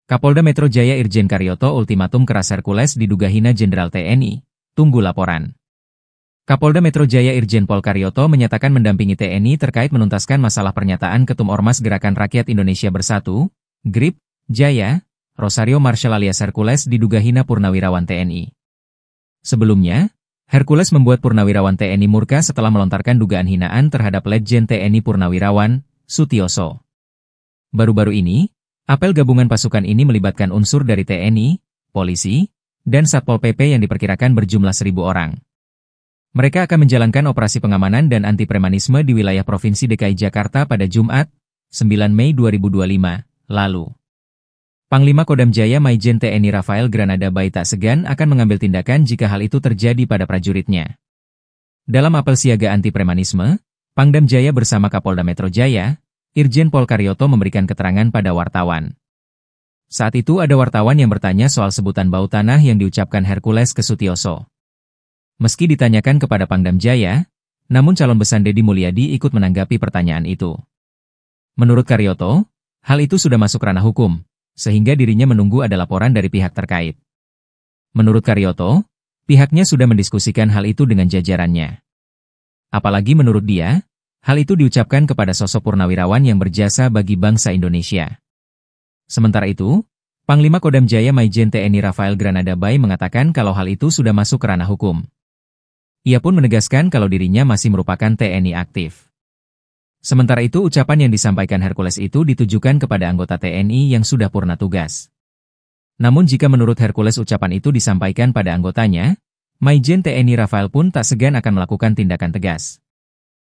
Kapolda Metro Jaya Irjen Karyoto ultimatum keras Hercules diduga hina Jenderal TNI. Tunggu laporan. Kapolda Metro Jaya Irjen Pol Karyoto menyatakan mendampingi TNI terkait menuntaskan masalah pernyataan Ketum Ormas Gerakan Rakyat Indonesia Bersatu, GRIP, Jaya, Rosario Marshall alias Hercules diduga hina Purnawirawan TNI. Sebelumnya, Hercules membuat Purnawirawan TNI murka setelah melontarkan dugaan hinaan terhadap Letjen TNI Purnawirawan, Sutioso. Baru-baru ini, apel gabungan pasukan ini melibatkan unsur dari TNI, polisi, dan Satpol PP yang diperkirakan berjumlah 1.000 orang. Mereka akan menjalankan operasi pengamanan dan anti-premanisme di wilayah Provinsi DKI Jakarta pada Jumat, 9 Mei 2025, lalu. Panglima Kodam Jaya Maijen TNI Rafael Granada Bai tak segan akan mengambil tindakan jika hal itu terjadi pada prajuritnya. Dalam apel siaga anti-premanisme, Pangdam Jaya bersama Kapolda Metro Jaya, Irjen Pol Karyoto memberikan keterangan pada wartawan. Saat itu ada wartawan yang bertanya soal sebutan bau tanah yang diucapkan Hercules ke Sutioso. Meski ditanyakan kepada Pangdam Jaya, namun calon besan Deddy Mulyadi ikut menanggapi pertanyaan itu. Menurut Karyoto, hal itu sudah masuk ranah hukum, sehingga dirinya menunggu ada laporan dari pihak terkait. Menurut Karyoto, pihaknya sudah mendiskusikan hal itu dengan jajarannya. Apalagi menurut dia, hal itu diucapkan kepada sosok purnawirawan yang berjasa bagi bangsa Indonesia. Sementara itu, Panglima Kodam Jaya Maijen TNI Rafael Granada Bai mengatakan kalau hal itu sudah masuk ke ranah hukum. Ia pun menegaskan kalau dirinya masih merupakan TNI aktif. Sementara itu ucapan yang disampaikan Hercules itu ditujukan kepada anggota TNI yang sudah purna tugas. Namun jika menurut Hercules ucapan itu disampaikan pada anggotanya, Maijen TNI Rafael pun tak segan akan melakukan tindakan tegas.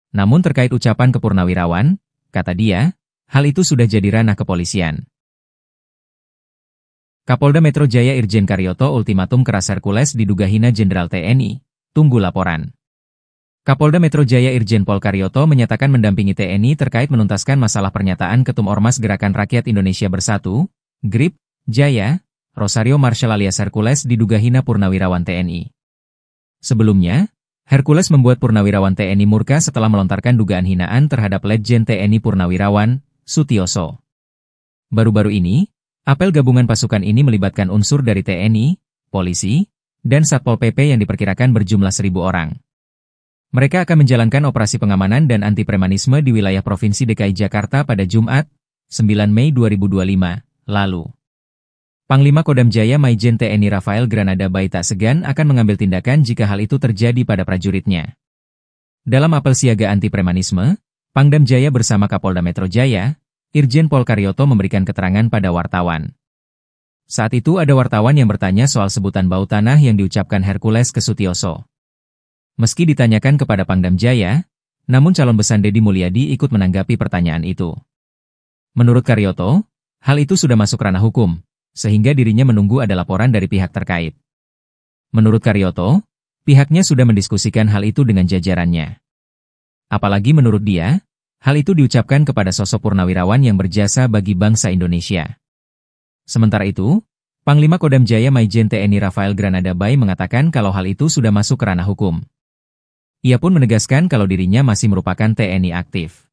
Namun terkait ucapan kepurnawirawan, kata dia, hal itu sudah jadi ranah kepolisian. Kapolda Metro Jaya Irjen Karyoto ultimatum keras Hercules diduga hina Jenderal TNI. Tunggu laporan. Kapolda Metro Jaya Irjen Pol Karyoto menyatakan mendampingi TNI terkait menuntaskan masalah pernyataan Ketum Ormas Gerakan Rakyat Indonesia Bersatu, GRIP, Jaya, Rosario Marshall alias Hercules diduga hina Purnawirawan TNI. Sebelumnya, Hercules membuat Purnawirawan TNI murka setelah melontarkan dugaan hinaan terhadap Letjen TNI Purnawirawan, Sutioso. Baru-baru ini, apel gabungan pasukan ini melibatkan unsur dari TNI, polisi, dan Satpol PP yang diperkirakan berjumlah 1.000 orang. Mereka akan menjalankan operasi pengamanan dan anti-premanisme di wilayah Provinsi DKI Jakarta pada Jumat, 9 Mei 2025, lalu. Panglima Kodam Jaya Maijen TNI Rafael Granada Bai tak segan akan mengambil tindakan jika hal itu terjadi pada prajuritnya. Dalam apel siaga anti-premanisme, Pangdam Jaya bersama Kapolda Metro Jaya, Irjen Pol Karyoto memberikan keterangan pada wartawan. Saat itu ada wartawan yang bertanya soal sebutan bau tanah yang diucapkan Hercules ke Sutioso. Meski ditanyakan kepada Pangdam Jaya, namun calon besan Deddy Mulyadi ikut menanggapi pertanyaan itu. Menurut Karyoto, hal itu sudah masuk ranah hukum, sehingga dirinya menunggu ada laporan dari pihak terkait. Menurut Karyoto, pihaknya sudah mendiskusikan hal itu dengan jajarannya. Apalagi menurut dia, hal itu diucapkan kepada sosok purnawirawan yang berjasa bagi bangsa Indonesia. Sementara itu, Panglima Kodam Jaya Maijen TNI Rafael Granada Bai mengatakan kalau hal itu sudah masuk ke ranah hukum. Ia pun menegaskan kalau dirinya masih merupakan TNI aktif.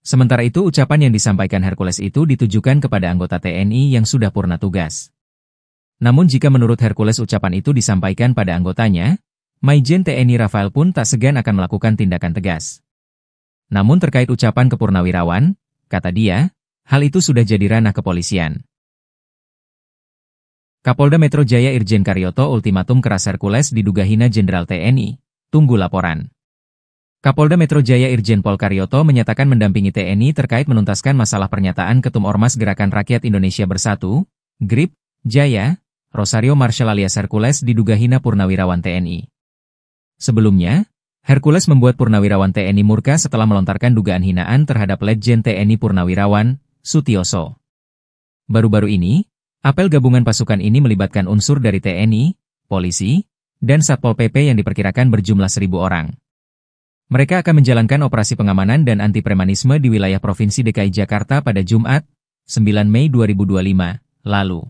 Sementara itu ucapan yang disampaikan Hercules itu ditujukan kepada anggota TNI yang sudah purna tugas. Namun jika menurut Hercules ucapan itu disampaikan pada anggotanya, Maijen TNI Rafael pun tak segan akan melakukan tindakan tegas. Namun terkait ucapan kepurnawirawan, kata dia, hal itu sudah jadi ranah kepolisian. Kapolda Metro Jaya Irjen Karyoto ultimatum keras Hercules diduga hina Jenderal TNI. Tunggu laporan. Kapolda Metro Jaya Irjen Pol Karyoto menyatakan mendampingi TNI terkait menuntaskan masalah pernyataan Ketum Ormas Gerakan Rakyat Indonesia Bersatu, GRIP, Jaya, Rosario Marshall alias Hercules diduga hina Purnawirawan TNI. Sebelumnya, Hercules membuat Purnawirawan TNI murka setelah melontarkan dugaan hinaan terhadap Letjen TNI Purnawirawan, Sutioso. Baru-baru ini, apel gabungan pasukan ini melibatkan unsur dari TNI, polisi, dan Satpol PP yang diperkirakan berjumlah 1.000 orang. Mereka akan menjalankan operasi pengamanan dan anti-premanisme di wilayah Provinsi DKI Jakarta pada Jumat, 9 Mei 2025, lalu.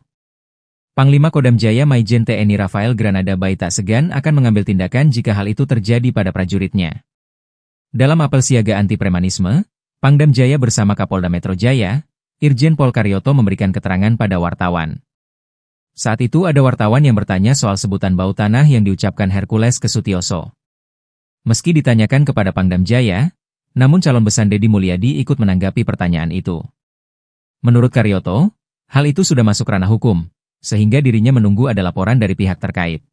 Panglima Kodam Jaya Maijen TNI Rafael Granada Bai tak segan akan mengambil tindakan jika hal itu terjadi pada prajuritnya. Dalam apel siaga anti-premanisme, Pangdam Jaya bersama Kapolda Metro Jaya, Irjen Pol Karyoto memberikan keterangan pada wartawan. Saat itu ada wartawan yang bertanya soal sebutan bau tanah yang diucapkan Hercules ke Sutioso. Meski ditanyakan kepada Pangdam Jaya, namun calon besan Deddy Mulyadi ikut menanggapi pertanyaan itu. Menurut Karyoto, hal itu sudah masuk ranah hukum, sehingga dirinya menunggu ada laporan dari pihak terkait.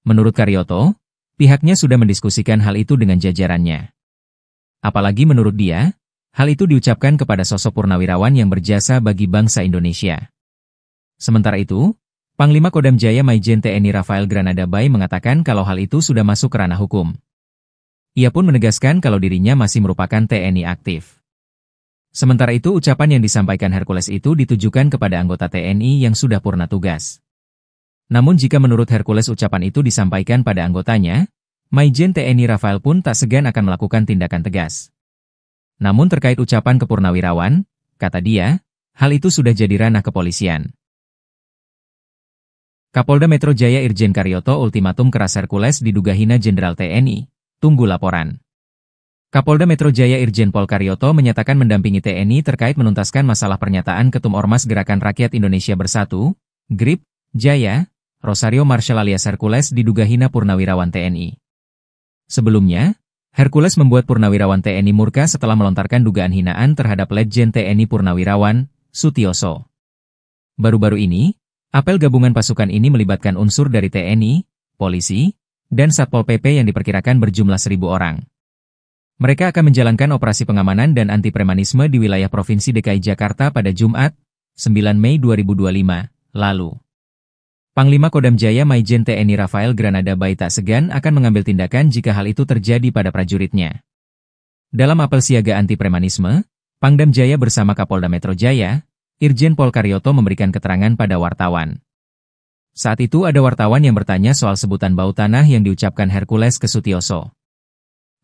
Menurut Karyoto, pihaknya sudah mendiskusikan hal itu dengan jajarannya. Apalagi menurut dia, hal itu diucapkan kepada sosok purnawirawan yang berjasa bagi bangsa Indonesia. Sementara itu, Panglima Kodam Jaya Maijen TNI Rafael Granada Bay mengatakan kalau hal itu sudah masuk ke ranah hukum. Ia pun menegaskan kalau dirinya masih merupakan TNI aktif. Sementara itu ucapan yang disampaikan Hercules itu ditujukan kepada anggota TNI yang sudah purna tugas. Namun jika menurut Hercules ucapan itu disampaikan pada anggotanya, Maijen TNI Rafael pun tak segan akan melakukan tindakan tegas. Namun terkait ucapan kepurnawirawan, kata dia, hal itu sudah jadi ranah kepolisian. Kapolda Metro Jaya Irjen Karyoto ultimatum keras Hercules diduga hina Jenderal TNI. Tunggu laporan. Kapolda Metro Jaya Irjen Pol Karyoto menyatakan mendampingi TNI terkait menuntaskan masalah pernyataan Ketum Ormas Gerakan Rakyat Indonesia Bersatu, GRIP, Jaya, Rosario Marshall alias Hercules diduga hina purnawirawan TNI. Sebelumnya, Hercules membuat purnawirawan TNI murka setelah melontarkan dugaan hinaan terhadap Letjen TNI Purnawirawan, Sutioso. Baru-baru ini, apel gabungan pasukan ini melibatkan unsur dari TNI, polisi, dan Satpol PP yang diperkirakan berjumlah 1.000 orang. Mereka akan menjalankan operasi pengamanan dan anti-premanisme di wilayah Provinsi DKI Jakarta pada Jumat, 9 Mei 2025, lalu. Panglima Kodam Jaya Maijen TNI Rafael Granada Bay tak segan akan mengambil tindakan jika hal itu terjadi pada prajuritnya. Dalam apel siaga anti-premanisme, Pangdam Jaya bersama Kapolda Metro Jaya, Irjen Pol Karyoto memberikan keterangan pada wartawan. Saat itu ada wartawan yang bertanya soal sebutan bau tanah yang diucapkan Hercules ke Sutioso.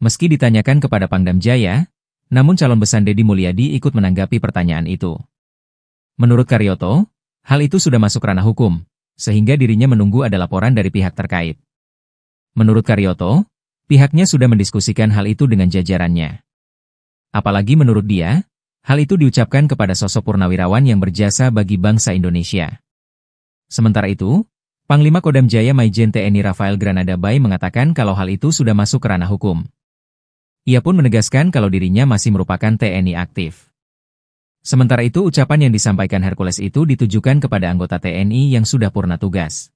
Meski ditanyakan kepada Pangdam Jaya, namun calon besan Deddy Mulyadi ikut menanggapi pertanyaan itu. Menurut Karyoto, hal itu sudah masuk ranah hukum, sehingga dirinya menunggu ada laporan dari pihak terkait. Menurut Karyoto, pihaknya sudah mendiskusikan hal itu dengan jajarannya. Apalagi menurut dia, hal itu diucapkan kepada sosok purnawirawan yang berjasa bagi bangsa Indonesia. Sementara itu, Panglima Kodam Jaya Maijen TNI Rafael Granada Bay mengatakan kalau hal itu sudah masuk ke ranah hukum. Ia pun menegaskan kalau dirinya masih merupakan TNI aktif. Sementara itu ucapan yang disampaikan Hercules itu ditujukan kepada anggota TNI yang sudah purna tugas.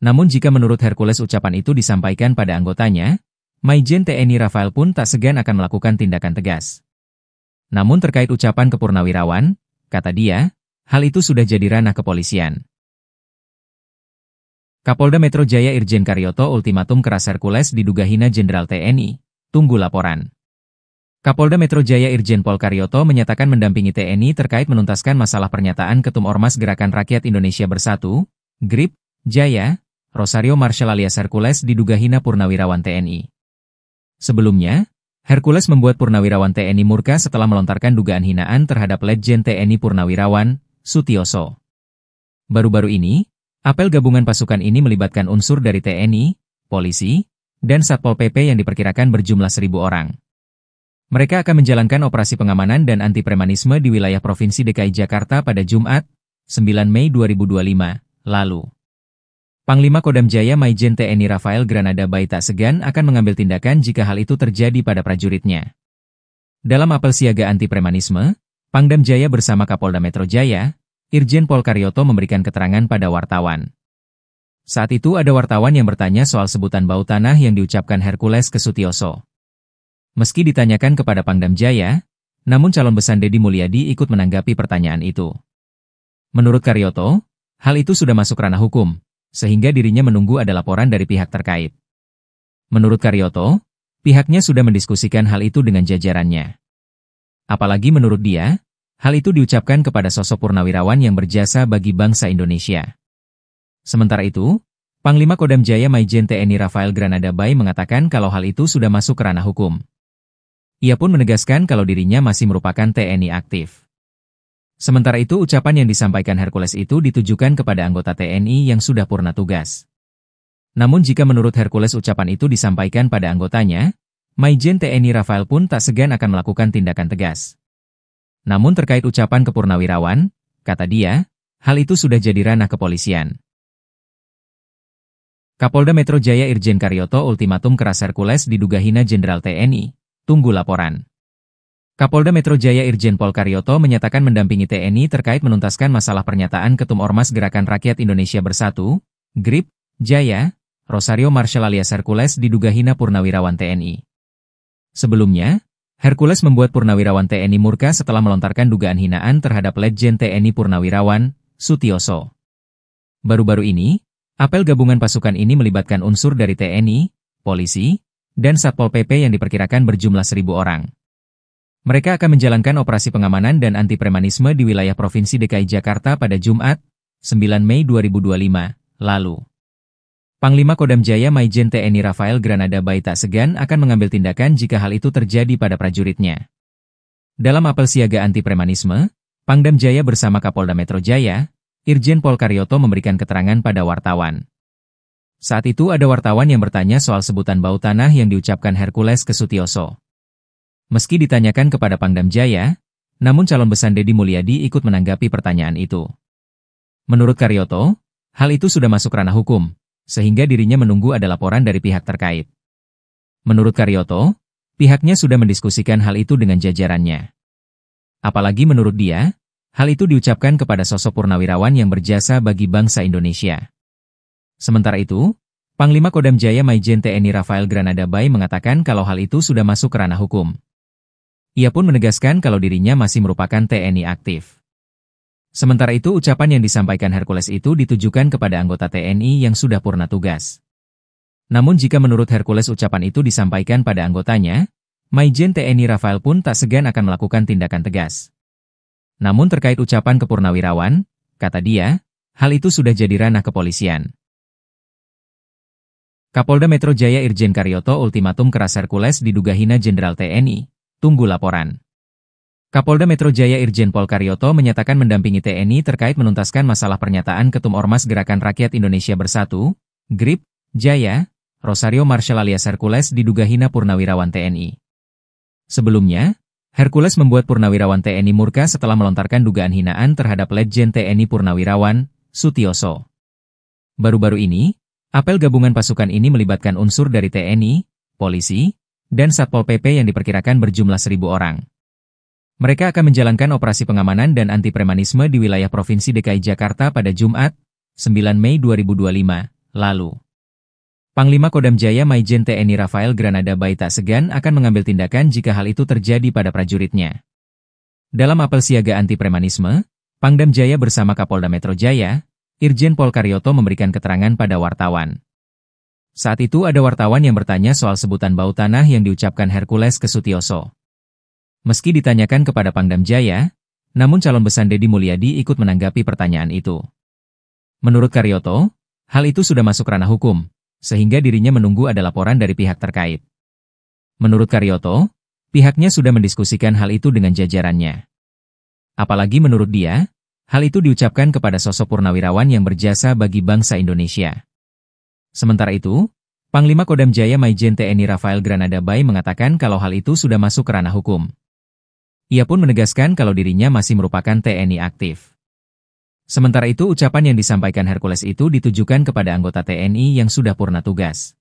Namun jika menurut Hercules ucapan itu disampaikan pada anggotanya, Maijen TNI Rafael pun tak segan akan melakukan tindakan tegas. Namun terkait ucapan kepurnawirawan, kata dia, hal itu sudah jadi ranah kepolisian. Kapolda Metro Jaya Irjen Karyoto ultimatum keras Hercules diduga hina Jenderal TNI. Tunggu laporan. Kapolda Metro Jaya Irjen Pol Karyoto menyatakan mendampingi TNI terkait menuntaskan masalah pernyataan Ketum Ormas Gerakan Rakyat Indonesia Bersatu, GRIP, Jaya, Rosario Marshall alias Hercules diduga hina purnawirawan TNI. Sebelumnya, Hercules membuat purnawirawan TNI murka setelah melontarkan dugaan hinaan terhadap Letjen TNI Purnawirawan, Sutioso. Baru-baru ini, apel gabungan pasukan ini melibatkan unsur dari TNI, polisi, dan Satpol PP yang diperkirakan berjumlah 1.000 orang. Mereka akan menjalankan operasi pengamanan dan anti-premanisme di wilayah Provinsi DKI Jakarta pada Jumat, 9 Mei 2025, lalu. Panglima Kodam Jaya Maijen TNI Rafael Granada Bay tak segan akan mengambil tindakan jika hal itu terjadi pada prajuritnya. Dalam apel siaga anti-premanisme, Pangdam Jaya bersama Kapolda Metro Jaya, Irjen Pol Karyoto memberikan keterangan pada wartawan. Saat itu ada wartawan yang bertanya soal sebutan bau tanah yang diucapkan Hercules ke Sutioso. Meski ditanyakan kepada Pangdam Jaya, namun calon besan Deddy Mulyadi ikut menanggapi pertanyaan itu. Menurut Karyoto, hal itu sudah masuk ranah hukum, sehingga dirinya menunggu ada laporan dari pihak terkait. Menurut Karyoto, pihaknya sudah mendiskusikan hal itu dengan jajarannya. Apalagi menurut dia, hal itu diucapkan kepada sosok purnawirawan yang berjasa bagi bangsa Indonesia. Sementara itu, Panglima Kodam Jaya Maijen TNI Rafael Granada Bay mengatakan kalau hal itu sudah masuk ke ranah hukum. Ia pun menegaskan kalau dirinya masih merupakan TNI aktif. Sementara itu ucapan yang disampaikan Hercules itu ditujukan kepada anggota TNI yang sudah purna tugas. Namun jika menurut Hercules ucapan itu disampaikan pada anggotanya, Maijen TNI Rafael pun tak segan akan melakukan tindakan tegas. Namun terkait ucapan ke Purnawirawan, kata dia, hal itu sudah jadi ranah kepolisian. Kapolda Metro Jaya Irjen Karyoto ultimatum keras Hercules diduga hina Jenderal TNI. Tunggu laporan. Kapolda Metro Jaya Irjen Pol Karyoto menyatakan mendampingi TNI terkait menuntaskan masalah pernyataan Ketum Ormas Gerakan Rakyat Indonesia Bersatu, GRIP, Jaya, Rosario Marshall alias Hercules diduga hina Purnawirawan TNI. Sebelumnya, Hercules membuat Purnawirawan TNI murka setelah melontarkan dugaan hinaan terhadap Letjen TNI Purnawirawan, Sutioso. Baru-baru ini, apel gabungan pasukan ini melibatkan unsur dari TNI, polisi, dan Satpol PP yang diperkirakan berjumlah 1.000 orang. Mereka akan menjalankan operasi pengamanan dan anti-premanisme di wilayah Provinsi DKI Jakarta pada Jumat, 9 Mei 2025, lalu. Panglima Kodam Jaya Maijen TNI Rafael Granada Bay tak segan akan mengambil tindakan jika hal itu terjadi pada prajuritnya. Dalam apel siaga anti-premanisme, Pangdam Jaya bersama Kapolda Metro Jaya, Irjen Pol Karyoto memberikan keterangan pada wartawan. Saat itu ada wartawan yang bertanya soal sebutan bau tanah yang diucapkan Hercules ke Sutioso. Meski ditanyakan kepada Pangdam Jaya, namun calon besan Deddy Mulyadi ikut menanggapi pertanyaan itu. Menurut Karyoto, hal itu sudah masuk ranah hukum, sehingga dirinya menunggu ada laporan dari pihak terkait. Menurut Karyoto, pihaknya sudah mendiskusikan hal itu dengan jajarannya. Apalagi menurut dia, hal itu diucapkan kepada sosok purnawirawan yang berjasa bagi bangsa Indonesia. Sementara itu, Panglima Kodam Jaya Maijen TNI Rafael Granada Bay mengatakan kalau hal itu sudah masuk ke ranah hukum. Ia pun menegaskan kalau dirinya masih merupakan TNI aktif. Sementara itu ucapan yang disampaikan Hercules itu ditujukan kepada anggota TNI yang sudah purna tugas. Namun jika menurut Hercules ucapan itu disampaikan pada anggotanya, Maijen TNI Rafael pun tak segan akan melakukan tindakan tegas. Namun terkait ucapan ke Purnawirawan, kata dia, hal itu sudah jadi ranah kepolisian. Kapolda Metro Jaya Irjen Karyoto ultimatum keras Hercules diduga hina Jenderal TNI. Tunggu laporan. Kapolda Metro Jaya Irjen Pol Karyoto menyatakan mendampingi TNI terkait menuntaskan masalah pernyataan Ketum Ormas Gerakan Rakyat Indonesia Bersatu, GRIP, Jaya, Rosario Marshall alias Hercules diduga hina Purnawirawan TNI. Sebelumnya, Hercules membuat Purnawirawan TNI murka setelah melontarkan dugaan hinaan terhadap Letjen TNI Purnawirawan, Sutioso. Baru-baru ini, apel gabungan pasukan ini melibatkan unsur dari TNI, polisi, dan Satpol PP yang diperkirakan berjumlah 1.000 orang. Mereka akan menjalankan operasi pengamanan dan anti-premanisme di wilayah Provinsi DKI Jakarta pada Jumat, 9 Mei 2025, lalu. Panglima Kodam Jaya Maijen TNI Rafael Granada Bay tak segan akan mengambil tindakan jika hal itu terjadi pada prajuritnya. Dalam apel siaga anti-premanisme, Pangdam Jaya bersama Kapolda Metro Jaya, Irjen Pol Karyoto memberikan keterangan pada wartawan. Saat itu ada wartawan yang bertanya soal sebutan bau tanah yang diucapkan Hercules ke Sutioso. Meski ditanyakan kepada Pangdam Jaya, namun calon besan Deddy Mulyadi ikut menanggapi pertanyaan itu. Menurut Karyoto, hal itu sudah masuk ranah hukum, sehingga dirinya menunggu ada laporan dari pihak terkait. Menurut Karyoto, pihaknya sudah mendiskusikan hal itu dengan jajarannya. Apalagi menurut dia, hal itu diucapkan kepada sosok purnawirawan yang berjasa bagi bangsa Indonesia. Sementara itu, Panglima Kodam Jaya Maijen TNI Rafael Granada Bay mengatakan kalau hal itu sudah masuk ke ranah hukum. Ia pun menegaskan kalau dirinya masih merupakan TNI aktif. Sementara itu ucapan yang disampaikan Hercules itu ditujukan kepada anggota TNI yang sudah purna tugas.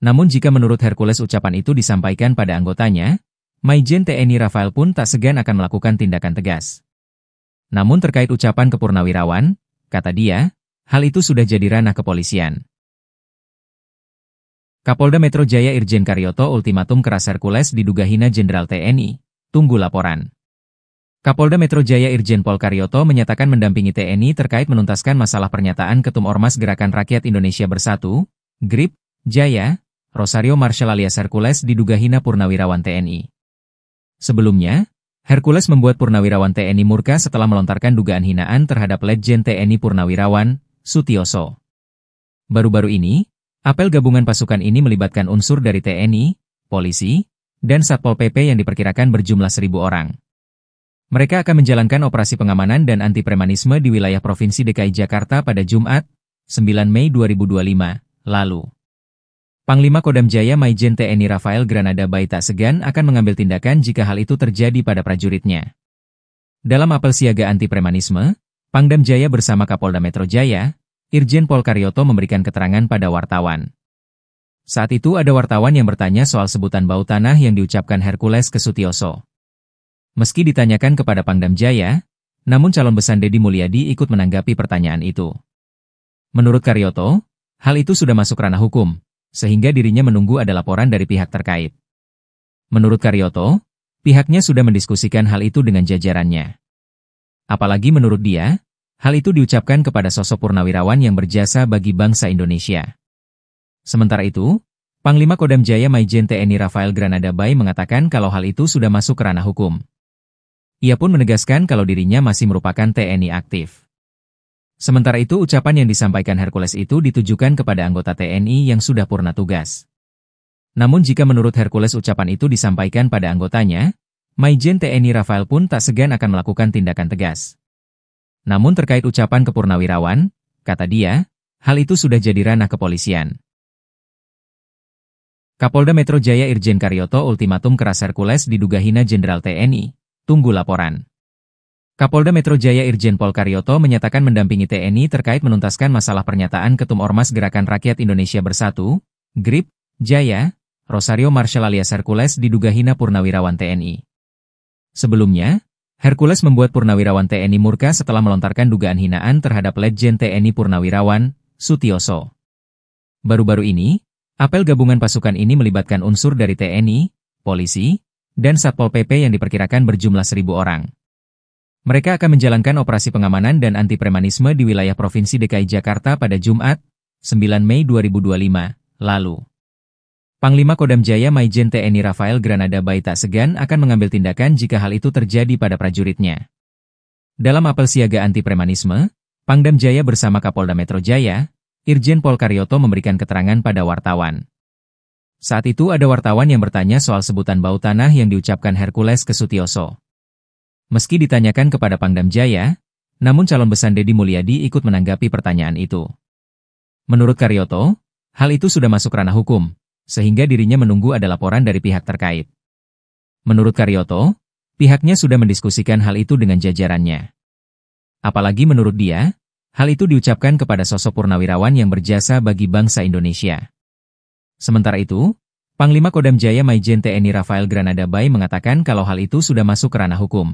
Namun jika menurut Hercules ucapan itu disampaikan pada anggotanya, Maijen TNI Rafael pun tak segan akan melakukan tindakan tegas. Namun terkait ucapan ke Purnawirawan, kata dia, hal itu sudah jadi ranah kepolisian. Kapolda Metro Jaya Irjen Karyoto ultimatum keras Hercules diduga hina Jenderal TNI. Tunggu laporan. Kapolda Metro Jaya Irjen Pol Karyoto menyatakan mendampingi TNI terkait menuntaskan masalah pernyataan Ketum Ormas Gerakan Rakyat Indonesia Bersatu, GRIP, Jaya, Rosario Marshall alias Hercules diduga hina Purnawirawan TNI. Sebelumnya, Hercules membuat Purnawirawan TNI murka setelah melontarkan dugaan hinaan terhadap Letjen TNI Purnawirawan, Sutioso. Baru-baru ini, apel gabungan pasukan ini melibatkan unsur dari TNI, polisi, dan Satpol PP yang diperkirakan berjumlah 1.000 orang. Mereka akan menjalankan operasi pengamanan dan anti-premanisme di wilayah Provinsi DKI Jakarta pada Jumat, 9 Mei 2025, lalu. Panglima Kodam Jaya Maijen TNI Rafael Granada Bay tak segan akan mengambil tindakan jika hal itu terjadi pada prajuritnya. Dalam apel siaga anti premanisme, Pangdam Jaya bersama Kapolda Metro Jaya, Irjen Pol Karyoto memberikan keterangan pada wartawan. Saat itu ada wartawan yang bertanya soal sebutan bau tanah yang diucapkan Hercules ke Sutioso. Meski ditanyakan kepada Pangdam Jaya, namun calon besan Deddy Mulyadi ikut menanggapi pertanyaan itu. Menurut Karyoto, hal itu sudah masuk ranah hukum, sehingga dirinya menunggu ada laporan dari pihak terkait. Menurut Karyoto, pihaknya sudah mendiskusikan hal itu dengan jajarannya. Apalagi menurut dia, hal itu diucapkan kepada sosok purnawirawan yang berjasa bagi bangsa Indonesia. Sementara itu, Panglima Kodam Jaya Maijen TNI Rafael Granada Bay mengatakan kalau hal itu sudah masuk ke ranah hukum. Ia pun menegaskan kalau dirinya masih merupakan TNI aktif. Sementara itu ucapan yang disampaikan Hercules itu ditujukan kepada anggota TNI yang sudah purna tugas. Namun jika menurut Hercules ucapan itu disampaikan pada anggotanya, Maijen TNI Rafael pun tak segan akan melakukan tindakan tegas. Namun terkait ucapan kepurnawirawan, kata dia, hal itu sudah jadi ranah kepolisian. Kapolda Metro Jaya Irjen Karyoto ultimatum keras Hercules diduga hina Jenderal TNI, tunggu laporan. Kapolda Metro Jaya Irjen Pol Karyoto menyatakan mendampingi TNI terkait menuntaskan masalah pernyataan Ketum Ormas Gerakan Rakyat Indonesia Bersatu, GRIP, Jaya, Rosario Marshall alias Hercules diduga hina purnawirawan TNI. Sebelumnya, Hercules membuat purnawirawan TNI murka setelah melontarkan dugaan hinaan terhadap Letjen TNI Purnawirawan, Sutioso. Baru-baru ini, apel gabungan pasukan ini melibatkan unsur dari TNI, polisi, dan Satpol PP yang diperkirakan berjumlah 1.000 orang. Mereka akan menjalankan operasi pengamanan dan anti premanisme di wilayah Provinsi DKI Jakarta pada Jumat, 9 Mei 2025, lalu. Panglima Kodam Jaya Maijen TNI Rafael Granada Bay tak segan akan mengambil tindakan jika hal itu terjadi pada prajuritnya. Dalam apel siaga anti premanisme, Pangdam Jaya bersama Kapolda Metro Jaya, Irjen Pol Karyoto memberikan keterangan pada wartawan. Saat itu ada wartawan yang bertanya soal sebutan bau tanah yang diucapkan Hercules ke Sutioso. Meski ditanyakan kepada Pangdam Jaya, namun calon besan Deddy Mulyadi ikut menanggapi pertanyaan itu. Menurut Karyoto, hal itu sudah masuk ranah hukum, sehingga dirinya menunggu ada laporan dari pihak terkait. Menurut Karyoto, pihaknya sudah mendiskusikan hal itu dengan jajarannya. Apalagi menurut dia, hal itu diucapkan kepada sosok purnawirawan yang berjasa bagi bangsa Indonesia. Sementara itu, Panglima Kodam Jaya Maijen TNI Rafael Granada Bay mengatakan kalau hal itu sudah masuk ke ranah hukum.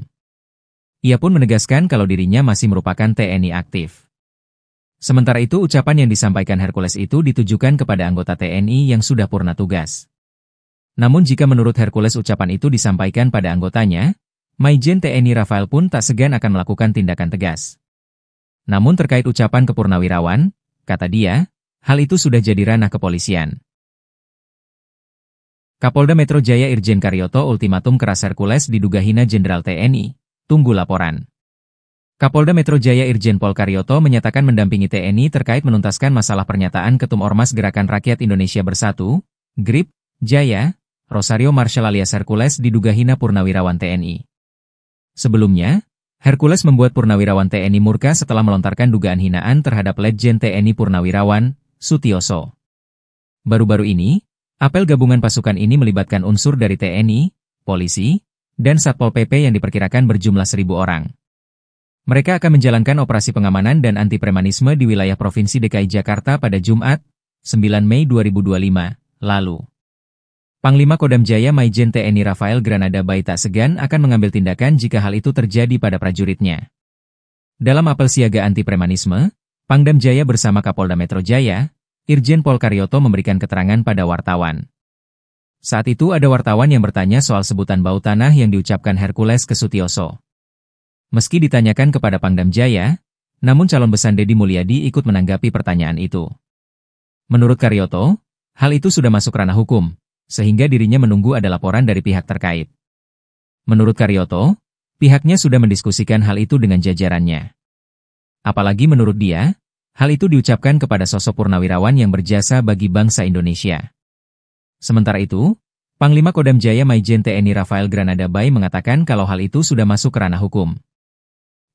Ia pun menegaskan kalau dirinya masih merupakan TNI aktif. Sementara itu ucapan yang disampaikan Hercules itu ditujukan kepada anggota TNI yang sudah purna tugas. Namun jika menurut Hercules ucapan itu disampaikan pada anggotanya, Maijen TNI Rafael pun tak segan akan melakukan tindakan tegas. Namun terkait ucapan kepurnawirawan, kata dia, hal itu sudah jadi ranah kepolisian. Kapolda Metro Jaya Irjen Karyoto ultimatum keras Hercules diduga hina Jenderal TNI, tunggu laporan. Kapolda Metro Jaya Irjen Pol Karyoto menyatakan mendampingi TNI terkait menuntaskan masalah pernyataan Ketum Ormas Gerakan Rakyat Indonesia Bersatu, GRIP, Jaya, Rosario Marshall alias Hercules diduga hina purnawirawan TNI. Sebelumnya, Hercules membuat purnawirawan TNI murka setelah melontarkan dugaan hinaan terhadap Letjen TNI Purnawirawan, Sutioso. Baru-baru ini, apel gabungan pasukan ini melibatkan unsur dari TNI, polisi, dan Satpol PP yang diperkirakan berjumlah 1.000 orang. Mereka akan menjalankan operasi pengamanan dan anti premanisme di wilayah Provinsi DKI Jakarta pada Jumat, 9 Mei 2025, lalu. Panglima Kodam Jaya Maijen TNI Rafael Granada Bay tak segan akan mengambil tindakan jika hal itu terjadi pada prajuritnya. Dalam apel siaga anti premanisme, Pangdam Jaya bersama Kapolda Metro Jaya, Irjen Pol Karyoto memberikan keterangan pada wartawan. Saat itu ada wartawan yang bertanya soal sebutan bau tanah yang diucapkan Hercules ke Sutioso. Meski ditanyakan kepada Pangdam Jaya, namun calon besan Deddy Mulyadi ikut menanggapi pertanyaan itu. Menurut Karyoto, hal itu sudah masuk ranah hukum, sehingga dirinya menunggu ada laporan dari pihak terkait. Menurut Karyoto, pihaknya sudah mendiskusikan hal itu dengan jajarannya. Apalagi menurut dia, hal itu diucapkan kepada sosok purnawirawan yang berjasa bagi bangsa Indonesia. Sementara itu, Panglima Kodam Jaya Maijen TNI Rafael Granada Bay mengatakan kalau hal itu sudah masuk ke ranah hukum.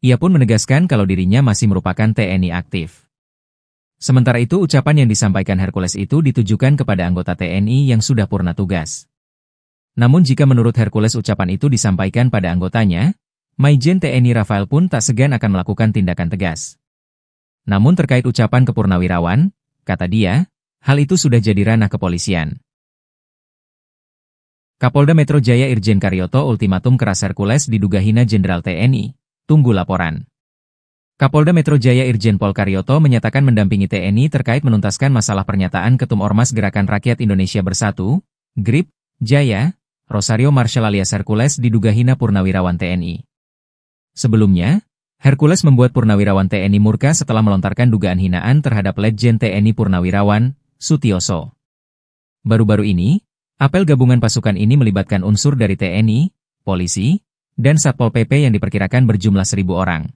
Ia pun menegaskan kalau dirinya masih merupakan TNI aktif. Sementara itu ucapan yang disampaikan Hercules itu ditujukan kepada anggota TNI yang sudah purna tugas. Namun jika menurut Hercules ucapan itu disampaikan pada anggotanya, Majen TNI Rafael pun tak segan akan melakukan tindakan tegas. Namun terkait ucapan kepurnawirawan, kata dia, hal itu sudah jadi ranah kepolisian. Kapolda Metro Jaya Irjen Karyoto ultimatum keras Hercules diduga hina Jenderal TNI. Tunggu laporan. Kapolda Metro Jaya Irjen Pol Karyoto menyatakan mendampingi TNI terkait menuntaskan masalah pernyataan Ketum Ormas Gerakan Rakyat Indonesia Bersatu, GRIP, Jaya, Rosario Marshall alias Hercules diduga hina purnawirawan TNI. Sebelumnya, Hercules membuat purnawirawan TNI murka setelah melontarkan dugaan hinaan terhadap Letjen TNI Purnawirawan, Sutioso. Baru-baru ini, apel gabungan pasukan ini melibatkan unsur dari TNI, polisi, dan Satpol PP yang diperkirakan berjumlah 1.000 orang.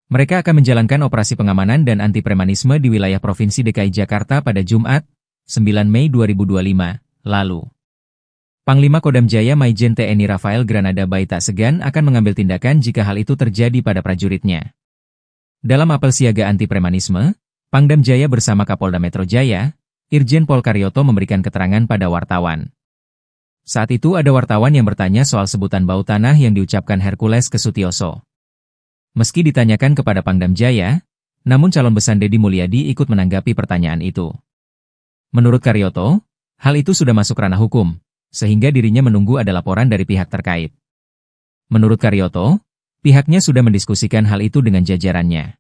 Mereka akan menjalankan operasi pengamanan dan anti-premanisme di wilayah Provinsi DKI Jakarta pada Jumat, 9 Mei 2025, lalu. Panglima Kodam Jaya Majen TNI Rafael Granada Bay tak segan akan mengambil tindakan jika hal itu terjadi pada prajuritnya. Dalam apel siaga anti-premanisme, Pangdam Jaya bersama Kapolda Metro Jaya, Irjen Pol Karyoto memberikan keterangan pada wartawan. Saat itu ada wartawan yang bertanya soal sebutan bau tanah yang diucapkan Hercules ke Sutioso. Meski ditanyakan kepada Pangdam Jaya, namun calon besan Deddy Mulyadi ikut menanggapi pertanyaan itu. Menurut Karyoto, hal itu sudah masuk ranah hukum, sehingga dirinya menunggu ada laporan dari pihak terkait. Menurut Karyoto, pihaknya sudah mendiskusikan hal itu dengan jajarannya.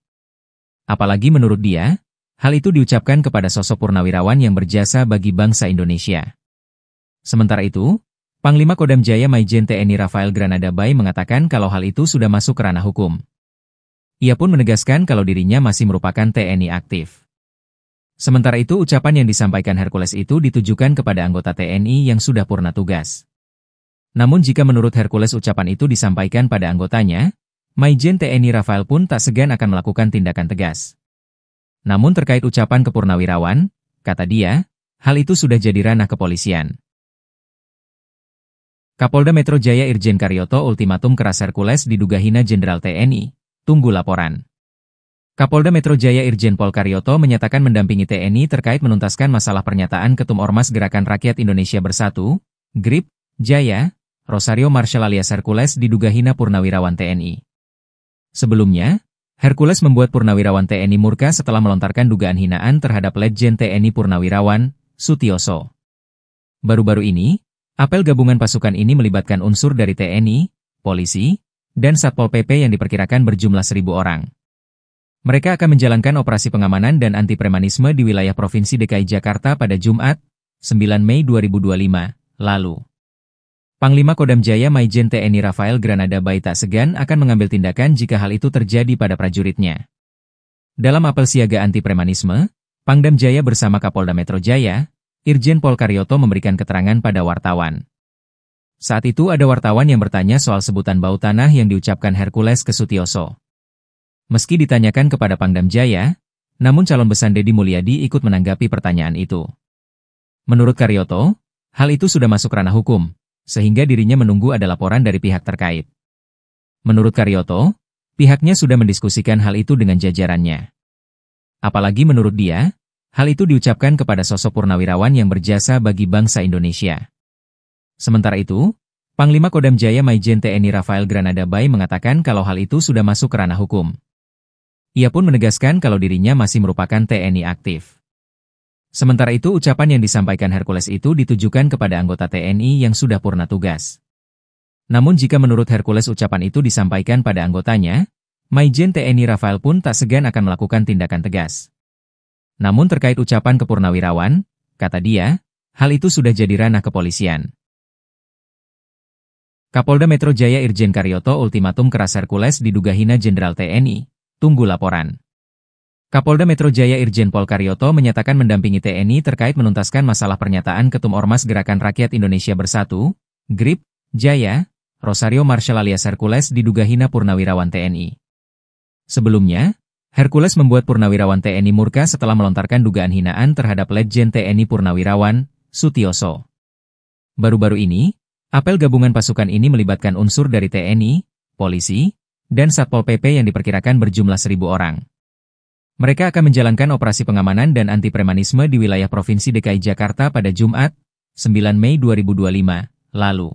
Apalagi menurut dia, hal itu diucapkan kepada sosok purnawirawan yang berjasa bagi bangsa Indonesia. Sementara itu, Panglima Kodam Jaya Majen TNI Rafael Granada Bay mengatakan kalau hal itu sudah masuk ranah hukum. Ia pun menegaskan kalau dirinya masih merupakan TNI aktif. Sementara itu ucapan yang disampaikan Hercules itu ditujukan kepada anggota TNI yang sudah purna tugas. Namun jika menurut Hercules ucapan itu disampaikan pada anggotanya, Majen TNI Rafael pun tak segan akan melakukan tindakan tegas. Namun terkait ucapan kepurnawirawan, kata dia, hal itu sudah jadi ranah kepolisian. Kapolda Metro Jaya Irjen Karyoto ultimatum keras Hercules diduga hina Jenderal TNI. Tunggu laporan. Kapolda Metro Jaya Irjen Pol Karyoto menyatakan mendampingi TNI terkait menuntaskan masalah pernyataan Ketum Ormas Gerakan Rakyat Indonesia Bersatu, GRIP, Jaya, Rosario Marshall alias Hercules diduga hina purnawirawan TNI. Sebelumnya, Hercules membuat purnawirawan TNI murka setelah melontarkan dugaan hinaan terhadap Letjen TNI Purnawirawan, Sutioso. Baru-baru ini, apel gabungan pasukan ini melibatkan unsur dari TNI, polisi, dan Satpol PP yang diperkirakan berjumlah 1.000 orang. Mereka akan menjalankan operasi pengamanan dan anti-premanisme di wilayah Provinsi DKI Jakarta pada Jumat, 9 Mei 2025, lalu. Panglima Kodam Jaya Majen TNI Rafael Granada Bay tak segan akan mengambil tindakan jika hal itu terjadi pada prajuritnya. Dalam apel siaga anti-premanisme, Pangdam Jaya bersama Kapolda Metro Jaya, Irjen Pol Karyoto memberikan keterangan pada wartawan. Saat itu ada wartawan yang bertanya soal sebutan bau tanah yang diucapkan Hercules ke Sutioso. Meski ditanyakan kepada Pangdam Jaya, namun calon besan Deddy Mulyadi ikut menanggapi pertanyaan itu. Menurut Karyoto, hal itu sudah masuk ranah hukum, sehingga dirinya menunggu ada laporan dari pihak terkait. Menurut Karyoto, pihaknya sudah mendiskusikan hal itu dengan jajarannya. Apalagi menurut dia, hal itu diucapkan kepada sosok purnawirawan yang berjasa bagi bangsa Indonesia. Sementara itu, Panglima Kodam Jaya Majen TNI Rafael Granada Bay mengatakan kalau hal itu sudah masuk ke ranah hukum. Ia pun menegaskan kalau dirinya masih merupakan TNI aktif. Sementara itu ucapan yang disampaikan Hercules itu ditujukan kepada anggota TNI yang sudah purna tugas. Namun jika menurut Hercules ucapan itu disampaikan pada anggotanya, Majen TNI Rafael pun tak segan akan melakukan tindakan tegas. Namun terkait ucapan kepurnawirawan, kata dia, hal itu sudah jadi ranah kepolisian. Kapolda Metro Jaya Irjen Karyoto ultimatum keras Hercules diduga hina Jenderal TNI. Tunggu laporan. Kapolda Metro Jaya Irjen Pol Karyoto menyatakan mendampingi TNI terkait menuntaskan masalah pernyataan Ketum Ormas Gerakan Rakyat Indonesia Bersatu, GRIP, Jaya, Rosario Marshall alias Hercules diduga hina purnawirawan TNI. Sebelumnya, Hercules membuat purnawirawan TNI murka setelah melontarkan dugaan hinaan terhadap Letjen TNI Purnawirawan, Sutioso. Baru-baru ini, apel gabungan pasukan ini melibatkan unsur dari TNI, polisi, dan Satpol PP yang diperkirakan berjumlah 1.000 orang. Mereka akan menjalankan operasi pengamanan dan anti-premanisme di wilayah Provinsi DKI Jakarta pada Jumat, 9 Mei 2025, lalu.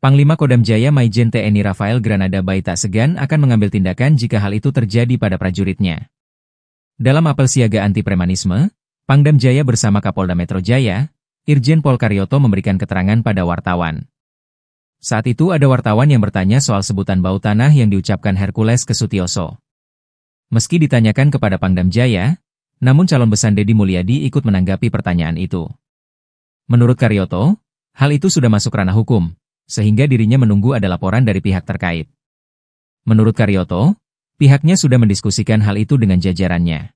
Panglima Kodam Jaya Maijen TNI Rafael Granada Bay tak segan akan mengambil tindakan jika hal itu terjadi pada prajuritnya. Dalam apel siaga anti premanisme, Pangdam Jaya bersama Kapolda Metro Jaya, Irjen Pol Karyoto memberikan keterangan pada wartawan. Saat itu ada wartawan yang bertanya soal sebutan bau tanah yang diucapkan Hercules ke Sutioso. Meski ditanyakan kepada Pangdam Jaya, namun calon besan Deddy Mulyadi ikut menanggapi pertanyaan itu. Menurut Karyoto, hal itu sudah masuk ranah hukum, sehingga dirinya menunggu ada laporan dari pihak terkait. Menurut Karyoto, pihaknya sudah mendiskusikan hal itu dengan jajarannya.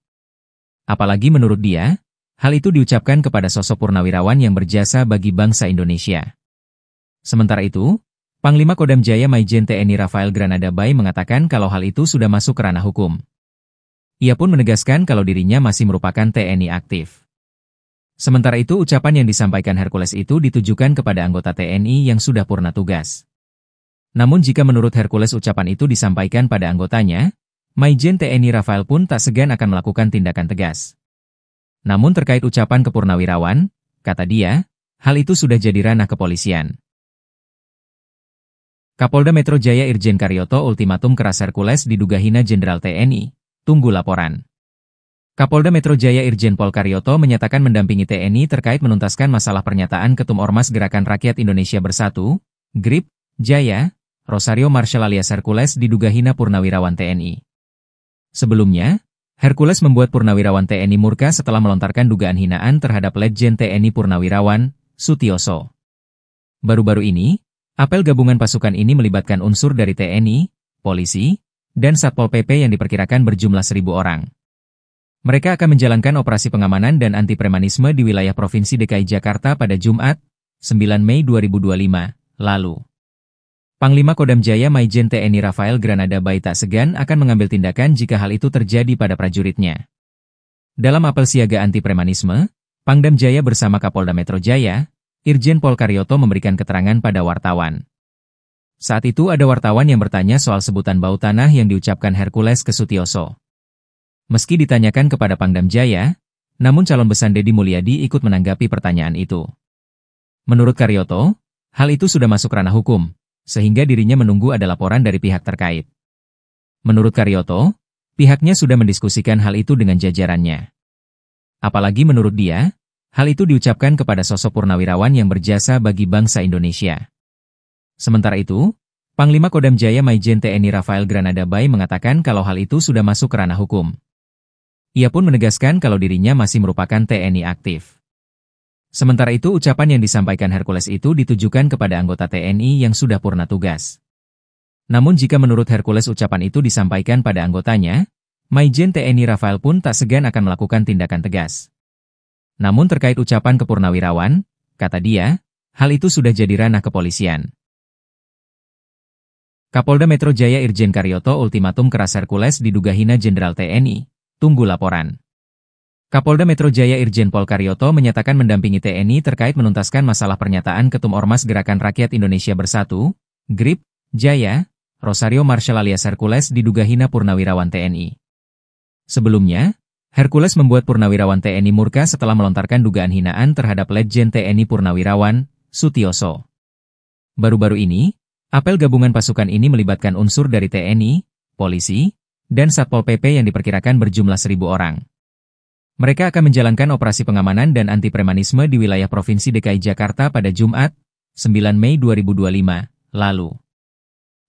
Apalagi menurut dia, hal itu diucapkan kepada sosok purnawirawan yang berjasa bagi bangsa Indonesia. Sementara itu, Panglima Kodam Jaya Maijen TNI Rafael Granada Bay mengatakan kalau hal itu sudah masuk ke ranah hukum. Ia pun menegaskan kalau dirinya masih merupakan TNI aktif. Sementara itu ucapan yang disampaikan Hercules itu ditujukan kepada anggota TNI yang sudah purna tugas. Namun jika menurut Hercules ucapan itu disampaikan pada anggotanya, Maijen TNI Rafael pun tak segan akan melakukan tindakan tegas. Namun terkait ucapan kepurnawirawan, kata dia, hal itu sudah jadi ranah kepolisian. Kapolda Metro Jaya Irjen Karyoto ultimatum keras Hercules diduga hina Jenderal TNI, tunggu laporan. Kapolda Metro Jaya Irjen Pol Karyoto menyatakan mendampingi TNI terkait menuntaskan masalah pernyataan Ketum Ormas Gerakan Rakyat Indonesia Bersatu, GRIP, Jaya, Rosario Marshall alias Hercules diduga hina purnawirawan TNI. Sebelumnya, Hercules membuat purnawirawan TNI murka setelah melontarkan dugaan hinaan terhadap Letjen TNI Purnawirawan, Sutioso. Baru-baru ini, apel gabungan pasukan ini melibatkan unsur dari TNI, polisi, dan Satpol PP yang diperkirakan berjumlah 1.000 orang. Mereka akan menjalankan operasi pengamanan dan anti premanisme di wilayah Provinsi DKI Jakarta pada Jumat, 9 Mei 2025, lalu. Panglima Kodam Jaya Maijen TNI Rafael Granada Bay tak segan akan mengambil tindakan jika hal itu terjadi pada prajuritnya. Dalam apel siaga anti premanisme, Pangdam Jaya bersama Kapolda Metro Jaya, Irjen Pol Karyoto memberikan keterangan pada wartawan. Saat itu ada wartawan yang bertanya soal sebutan bau tanah yang diucapkan Hercules ke Sutioso. Meski ditanyakan kepada Pangdam Jaya, namun calon besan Deddy Mulyadi ikut menanggapi pertanyaan itu. Menurut Karyoto, hal itu sudah masuk ranah hukum, sehingga dirinya menunggu ada laporan dari pihak terkait. Menurut Karyoto, pihaknya sudah mendiskusikan hal itu dengan jajarannya. Apalagi menurut dia, hal itu diucapkan kepada sosok purnawirawan yang berjasa bagi bangsa Indonesia. Sementara itu, Panglima Kodam Jaya Maijen TNI Rafael Granada Bay mengatakan kalau hal itu sudah masuk ke ranah hukum. Ia pun menegaskan kalau dirinya masih merupakan TNI aktif. Sementara itu ucapan yang disampaikan Hercules itu ditujukan kepada anggota TNI yang sudah purna tugas. Namun jika menurut Hercules ucapan itu disampaikan pada anggotanya, Maijen TNI Rafael pun tak segan akan melakukan tindakan tegas. Namun terkait ucapan kepurnawirawan, kata dia, hal itu sudah jadi ranah kepolisian. Kapolda Metro Jaya Irjen Karyoto ultimatum keras Hercules diduga hina Jenderal TNI, tunggu laporan. Kapolda Metro Jaya Irjen Pol Karyoto menyatakan mendampingi TNI terkait menuntaskan masalah pernyataan Ketum Ormas Gerakan Rakyat Indonesia Bersatu, GRIP, Jaya, Rosario Marshall alias Hercules diduga hina purnawirawan TNI. Sebelumnya, Hercules membuat purnawirawan TNI murka setelah melontarkan dugaan hinaan terhadap Letjen TNI Purnawirawan, Sutioso. Baru-baru ini, apel gabungan pasukan ini melibatkan unsur dari TNI, polisi, dan Satpol PP yang diperkirakan berjumlah 1.000 orang. Mereka akan menjalankan operasi pengamanan dan anti premanisme di wilayah Provinsi DKI Jakarta pada Jumat, 9 Mei 2025, lalu.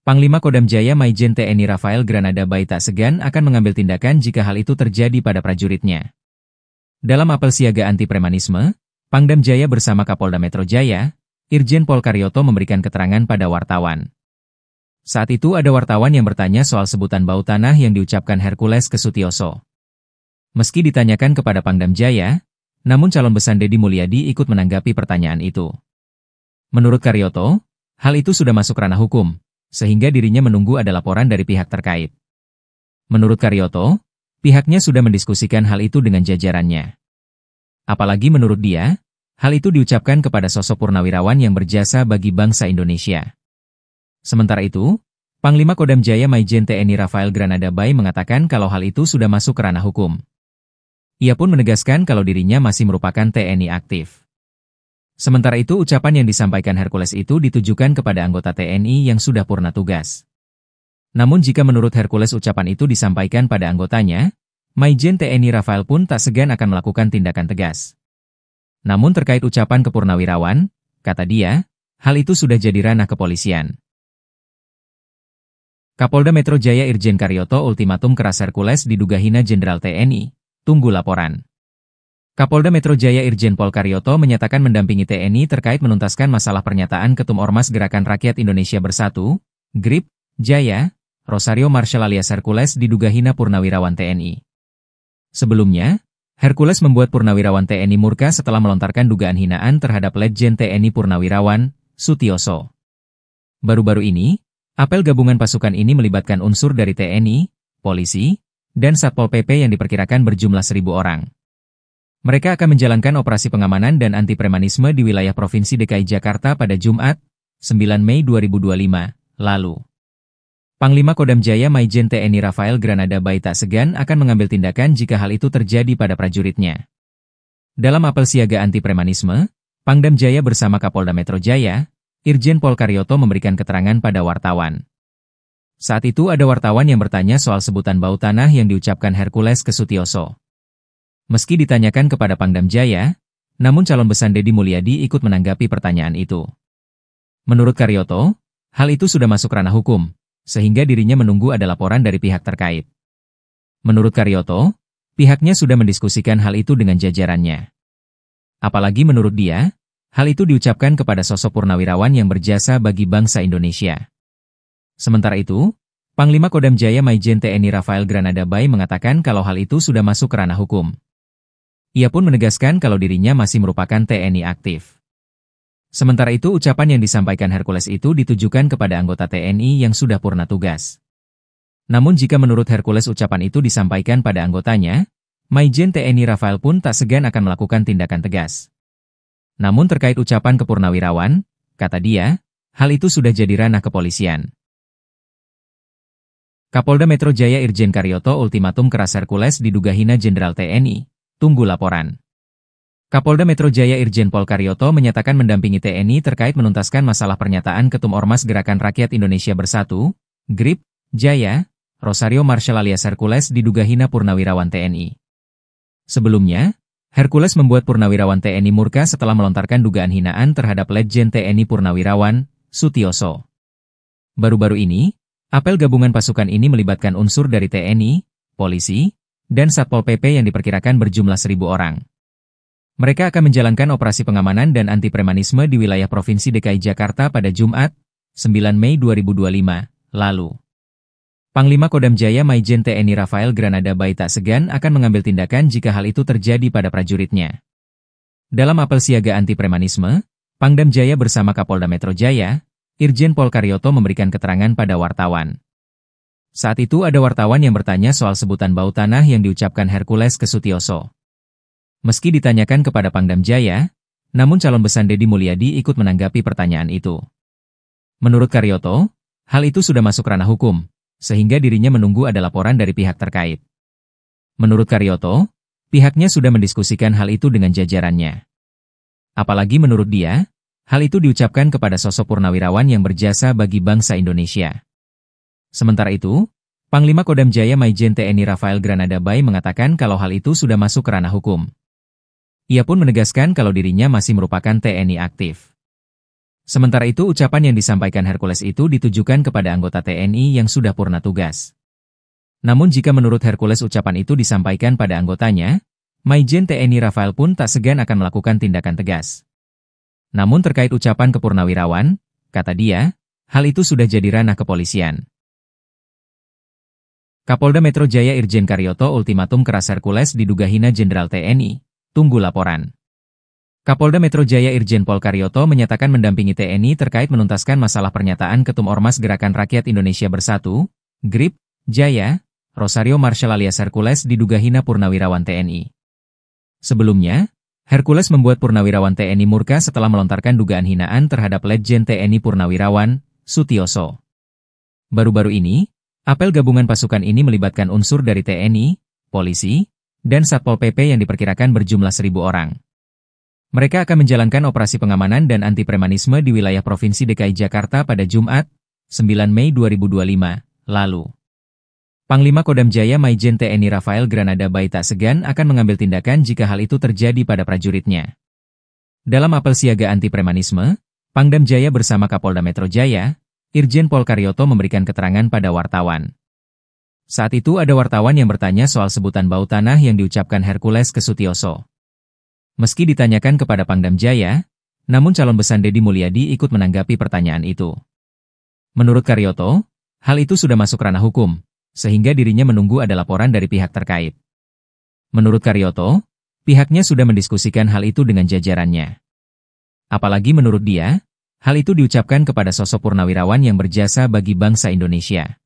Panglima Kodam Jaya Maijen TNI Rafael Granada Bay tak segan akan mengambil tindakan jika hal itu terjadi pada prajuritnya. Dalam apel siaga anti premanisme, Pangdam Jaya bersama Kapolda Metro Jaya, Irjen Pol Karyoto memberikan keterangan pada wartawan. Saat itu ada wartawan yang bertanya soal sebutan bau tanah yang diucapkan Hercules ke Sutioso. Meski ditanyakan kepada Pangdam Jaya, namun calon besan Deddy Mulyadi ikut menanggapi pertanyaan itu. Menurut Karyoto, hal itu sudah masuk ranah hukum, sehingga dirinya menunggu ada laporan dari pihak terkait. Menurut Karyoto, pihaknya sudah mendiskusikan hal itu dengan jajarannya. Apalagi menurut dia, hal itu diucapkan kepada sosok purnawirawan yang berjasa bagi bangsa Indonesia. Sementara itu, Panglima Kodam Jaya Maijen TNI Rafael Granada Bay mengatakan kalau hal itu sudah masuk ke ranah hukum. Ia pun menegaskan kalau dirinya masih merupakan TNI aktif. Sementara itu ucapan yang disampaikan Hercules itu ditujukan kepada anggota TNI yang sudah purna tugas. Namun jika menurut Hercules ucapan itu disampaikan pada anggotanya, Maijen TNI Rafael pun tak segan akan melakukan tindakan tegas. Namun terkait ucapan kepurnawirawan, kata dia, hal itu sudah jadi ranah kepolisian. Kapolda Metro Jaya Irjen Karyoto ultimatum keras Hercules diduga hina Jenderal TNI. Tunggu laporan. Kapolda Metro Jaya Irjen Pol Karyoto menyatakan mendampingi TNI terkait menuntaskan masalah pernyataan Ketum Ormas Gerakan Rakyat Indonesia Bersatu, GRIP, Jaya, Rosario Marshall alias Hercules diduga hina purnawirawan TNI. Sebelumnya, Hercules membuat purnawirawan TNI murka setelah melontarkan dugaan hinaan terhadap Letjen TNI Purnawirawan, Sutioso. Baru-baru ini, apel gabungan pasukan ini melibatkan unsur dari TNI, polisi, dan Satpol PP yang diperkirakan berjumlah 1.000 orang. Mereka akan menjalankan operasi pengamanan dan anti-premanisme di wilayah Provinsi DKI Jakarta pada Jumat, 9 Mei 2025, lalu. Panglima Kodam Jaya Maijen TNI Rafael Granada Bay tak segan akan mengambil tindakan jika hal itu terjadi pada prajuritnya. Dalam apel siaga anti-premanisme, Pangdam Jaya bersama Kapolda Metro Jaya, Irjen Pol Karyoto memberikan keterangan pada wartawan. Saat itu ada wartawan yang bertanya soal sebutan bau tanah yang diucapkan Hercules ke Sutioso. Meski ditanyakan kepada Pangdam Jaya, namun calon besan Deddy Mulyadi ikut menanggapi pertanyaan itu. Menurut Karyoto, hal itu sudah masuk ranah hukum, sehingga dirinya menunggu ada laporan dari pihak terkait. Menurut Karyoto, pihaknya sudah mendiskusikan hal itu dengan jajarannya. Apalagi menurut dia, hal itu diucapkan kepada sosok purnawirawan yang berjasa bagi bangsa Indonesia. Sementara itu, Panglima Kodam Jaya Maijen TNI Rafael Granada Bay mengatakan kalau hal itu sudah masuk ke ranah hukum. Ia pun menegaskan kalau dirinya masih merupakan TNI aktif. Sementara itu ucapan yang disampaikan Hercules itu ditujukan kepada anggota TNI yang sudah purna tugas. Namun jika menurut Hercules ucapan itu disampaikan pada anggotanya, Maijen TNI Rafael pun tak segan akan melakukan tindakan tegas. Namun terkait ucapan kepurnawirawan, kata dia, hal itu sudah jadi ranah kepolisian. Kapolda Metro Jaya Irjen Karyoto ultimatum keras Hercules diduga hina Jenderal TNI. Tunggu laporan. Kapolda Metro Jaya Irjen Pol Karyoto menyatakan mendampingi TNI terkait menuntaskan masalah pernyataan Ketum Ormas Gerakan Rakyat Indonesia Bersatu, GRIP, Jaya, Rosario Marshall alias Hercules diduga hina purnawirawan TNI. Sebelumnya, Hercules membuat purnawirawan TNI murka setelah melontarkan dugaan hinaan terhadap Letjen TNI Purnawirawan, Sutioso. Baru-baru ini, apel gabungan pasukan ini melibatkan unsur dari TNI, polisi, dan Satpol PP yang diperkirakan berjumlah 1.000 orang. Mereka akan menjalankan operasi pengamanan dan anti-premanisme di wilayah Provinsi DKI Jakarta pada Jumat, 9 Mei 2025, lalu. Panglima Kodam Jaya Maijen TNI Rafael Granada Bay tak segan akan mengambil tindakan jika hal itu terjadi pada prajuritnya. Dalam apel siaga anti-premanisme, Pangdam Jaya bersama Kapolda Metro Jaya, Irjen Pol Karyoto memberikan keterangan pada wartawan. Saat itu ada wartawan yang bertanya soal sebutan bau tanah yang diucapkan Hercules ke Sutioso. Meski ditanyakan kepada Pangdam Jaya, namun calon besan Deddy Mulyadi ikut menanggapi pertanyaan itu. Menurut Karyoto, hal itu sudah masuk ranah hukum, sehingga dirinya menunggu ada laporan dari pihak terkait. Menurut Karyoto, pihaknya sudah mendiskusikan hal itu dengan jajarannya. Apalagi menurut dia, hal itu diucapkan kepada sosok purnawirawan yang berjasa bagi bangsa Indonesia. Sementara itu, Panglima Kodam Jaya Maijen TNI Rafael Granada Bay mengatakan kalau hal itu sudah masuk ke ranah hukum. Ia pun menegaskan kalau dirinya masih merupakan TNI aktif. Sementara itu ucapan yang disampaikan Hercules itu ditujukan kepada anggota TNI yang sudah purna tugas. Namun jika menurut Hercules ucapan itu disampaikan pada anggotanya, Maijen TNI Rafael pun tak segan akan melakukan tindakan tegas. Namun terkait ucapan kepurnawirawan, kata dia, hal itu sudah jadi ranah kepolisian. Kapolda Metro Jaya Irjen Karyoto ultimatum keras Hercules diduga hina Jenderal TNI. Tunggu laporan. Kapolda Metro Jaya Irjen Pol Karyoto menyatakan mendampingi TNI terkait menuntaskan masalah pernyataan Ketum Ormas Gerakan Rakyat Indonesia Bersatu, GRIP, Jaya, Rosario Marshall alias Hercules diduga hina purnawirawan TNI. Sebelumnya, Hercules membuat purnawirawan TNI murka setelah melontarkan dugaan hinaan terhadap Letjen TNI Purnawirawan, Sutioso. Baru-baru ini, apel gabungan pasukan ini melibatkan unsur dari TNI, polisi, dan Satpol PP yang diperkirakan berjumlah 1.000 orang. Mereka akan menjalankan operasi pengamanan dan anti-premanisme di wilayah Provinsi DKI Jakarta pada Jumat, 9 Mei 2025, lalu. Panglima Kodam Jaya Maijen TNI Rafael Granada Bai tak segan akan mengambil tindakan jika hal itu terjadi pada prajuritnya. Dalam apel siaga anti-premanisme, Pangdam Jaya bersama Kapolda Metro Jaya, Irjen Pol Karyoto memberikan keterangan pada wartawan. Saat itu ada wartawan yang bertanya soal sebutan bau tanah yang diucapkan Hercules ke Sutioso. Meski ditanyakan kepada Pangdam Jaya, namun calon besan Deddy Mulyadi ikut menanggapi pertanyaan itu. Menurut Karyoto, hal itu sudah masuk ranah hukum, sehingga dirinya menunggu ada laporan dari pihak terkait. Menurut Karyoto, pihaknya sudah mendiskusikan hal itu dengan jajarannya. Apalagi menurut dia, hal itu diucapkan kepada sosok purnawirawan yang berjasa bagi bangsa Indonesia.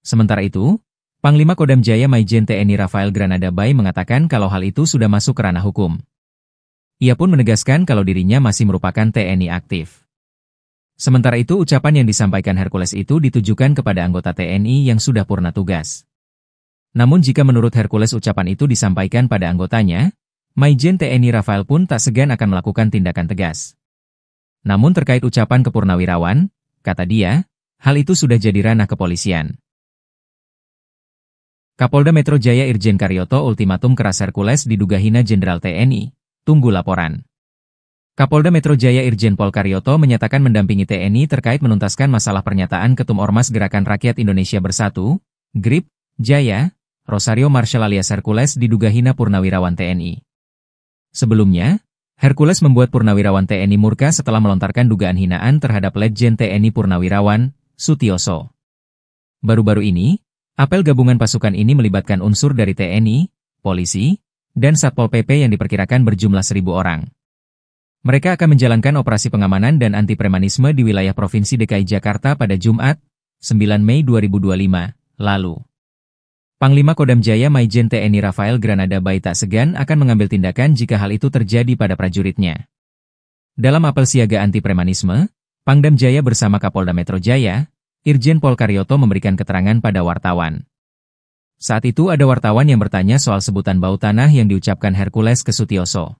Sementara itu, Panglima Kodam Jaya Maijen TNI Rafael Granada Bai mengatakan kalau hal itu sudah masuk ke ranah hukum. Ia pun menegaskan kalau dirinya masih merupakan TNI aktif. Sementara itu ucapan yang disampaikan Hercules itu ditujukan kepada anggota TNI yang sudah purna tugas. Namun jika menurut Hercules ucapan itu disampaikan pada anggotanya, Maijen TNI Rafael pun tak segan akan melakukan tindakan tegas. Namun terkait ucapan kepurnawirawan, kata dia, hal itu sudah jadi ranah kepolisian. Kapolda Metro Jaya Irjen Karyoto ultimatum keras Hercules diduga hina Jenderal TNI. Tunggu laporan. Kapolda Metro Jaya Irjen Pol Karyoto menyatakan mendampingi TNI terkait menuntaskan masalah pernyataan Ketum Ormas Gerakan Rakyat Indonesia Bersatu, GRIP, Jaya, Rosario Marshall alias Hercules diduga hina purnawirawan TNI. Sebelumnya, Hercules membuat purnawirawan TNI murka setelah melontarkan dugaan hinaan terhadap Letjen TNI Purnawirawan, Sutioso. Baru-baru ini, apel gabungan pasukan ini melibatkan unsur dari TNI, polisi, dan Satpol PP yang diperkirakan berjumlah 1.000 orang. Mereka akan menjalankan operasi pengamanan dan anti-premanisme di wilayah Provinsi DKI Jakarta pada Jumat, 9 Mei 2025, lalu. Panglima Kodam Jaya Maijen TNI Rafael Granada Bai tak segan akan mengambil tindakan jika hal itu terjadi pada prajuritnya. Dalam apel siaga anti-premanisme, Pangdam Jaya bersama Kapolda Metro Jaya, Irjen Pol Karyoto memberikan keterangan pada wartawan. Saat itu ada wartawan yang bertanya soal sebutan bau tanah yang diucapkan Hercules ke Sutioso.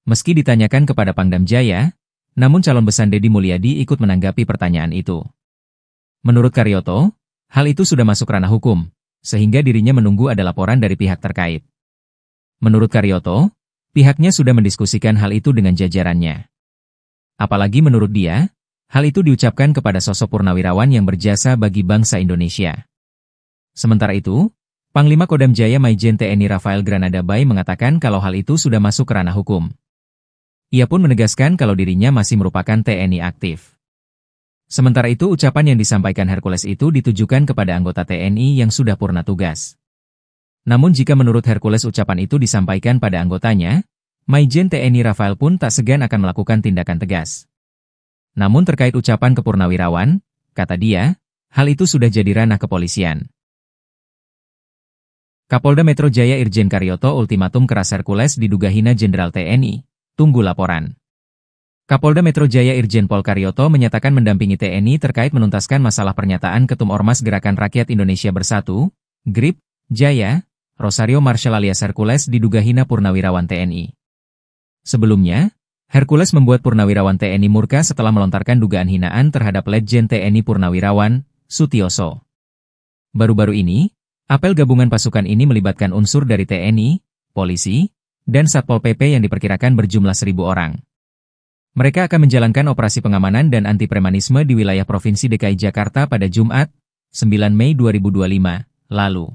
Meski ditanyakan kepada Pangdam Jaya, namun calon besan Deddy Mulyadi ikut menanggapi pertanyaan itu. Menurut Karyoto, hal itu sudah masuk ranah hukum, sehingga dirinya menunggu ada laporan dari pihak terkait. Menurut Karyoto, pihaknya sudah mendiskusikan hal itu dengan jajarannya. Apalagi menurut dia, hal itu diucapkan kepada sosok purnawirawan yang berjasa bagi bangsa Indonesia. Sementara itu, Panglima Kodam Jaya Maijen TNI Rafael Granada Bai mengatakan kalau hal itu sudah masuk ke ranah hukum. Ia pun menegaskan kalau dirinya masih merupakan TNI aktif. Sementara itu ucapan yang disampaikan Hercules itu ditujukan kepada anggota TNI yang sudah purna tugas. Namun jika menurut Hercules ucapan itu disampaikan pada anggotanya, Maijen TNI Rafael pun tak segan akan melakukan tindakan tegas. Namun terkait ucapan kepurnawirawan, kata dia, hal itu sudah jadi ranah kepolisian. Kapolda Metro Jaya Irjen Karyoto ultimatum keras Hercules diduga hina Jenderal TNI. Tunggu laporan. Kapolda Metro Jaya Irjen Pol Karyoto menyatakan mendampingi TNI terkait menuntaskan masalah pernyataan Ketum Ormas Gerakan Rakyat Indonesia Bersatu, GRIP, Jaya, Rosario Marshall alias Hercules diduga hina purnawirawan TNI. Sebelumnya, Hercules membuat purnawirawan TNI murka setelah melontarkan dugaan hinaan terhadap Letjen TNI Purnawirawan, Sutioso. Baru-baru ini, apel gabungan pasukan ini melibatkan unsur dari TNI, polisi, dan Satpol PP yang diperkirakan berjumlah 1.000 orang. Mereka akan menjalankan operasi pengamanan dan anti-premanisme di wilayah Provinsi DKI Jakarta pada Jumat, 9 Mei 2025, lalu.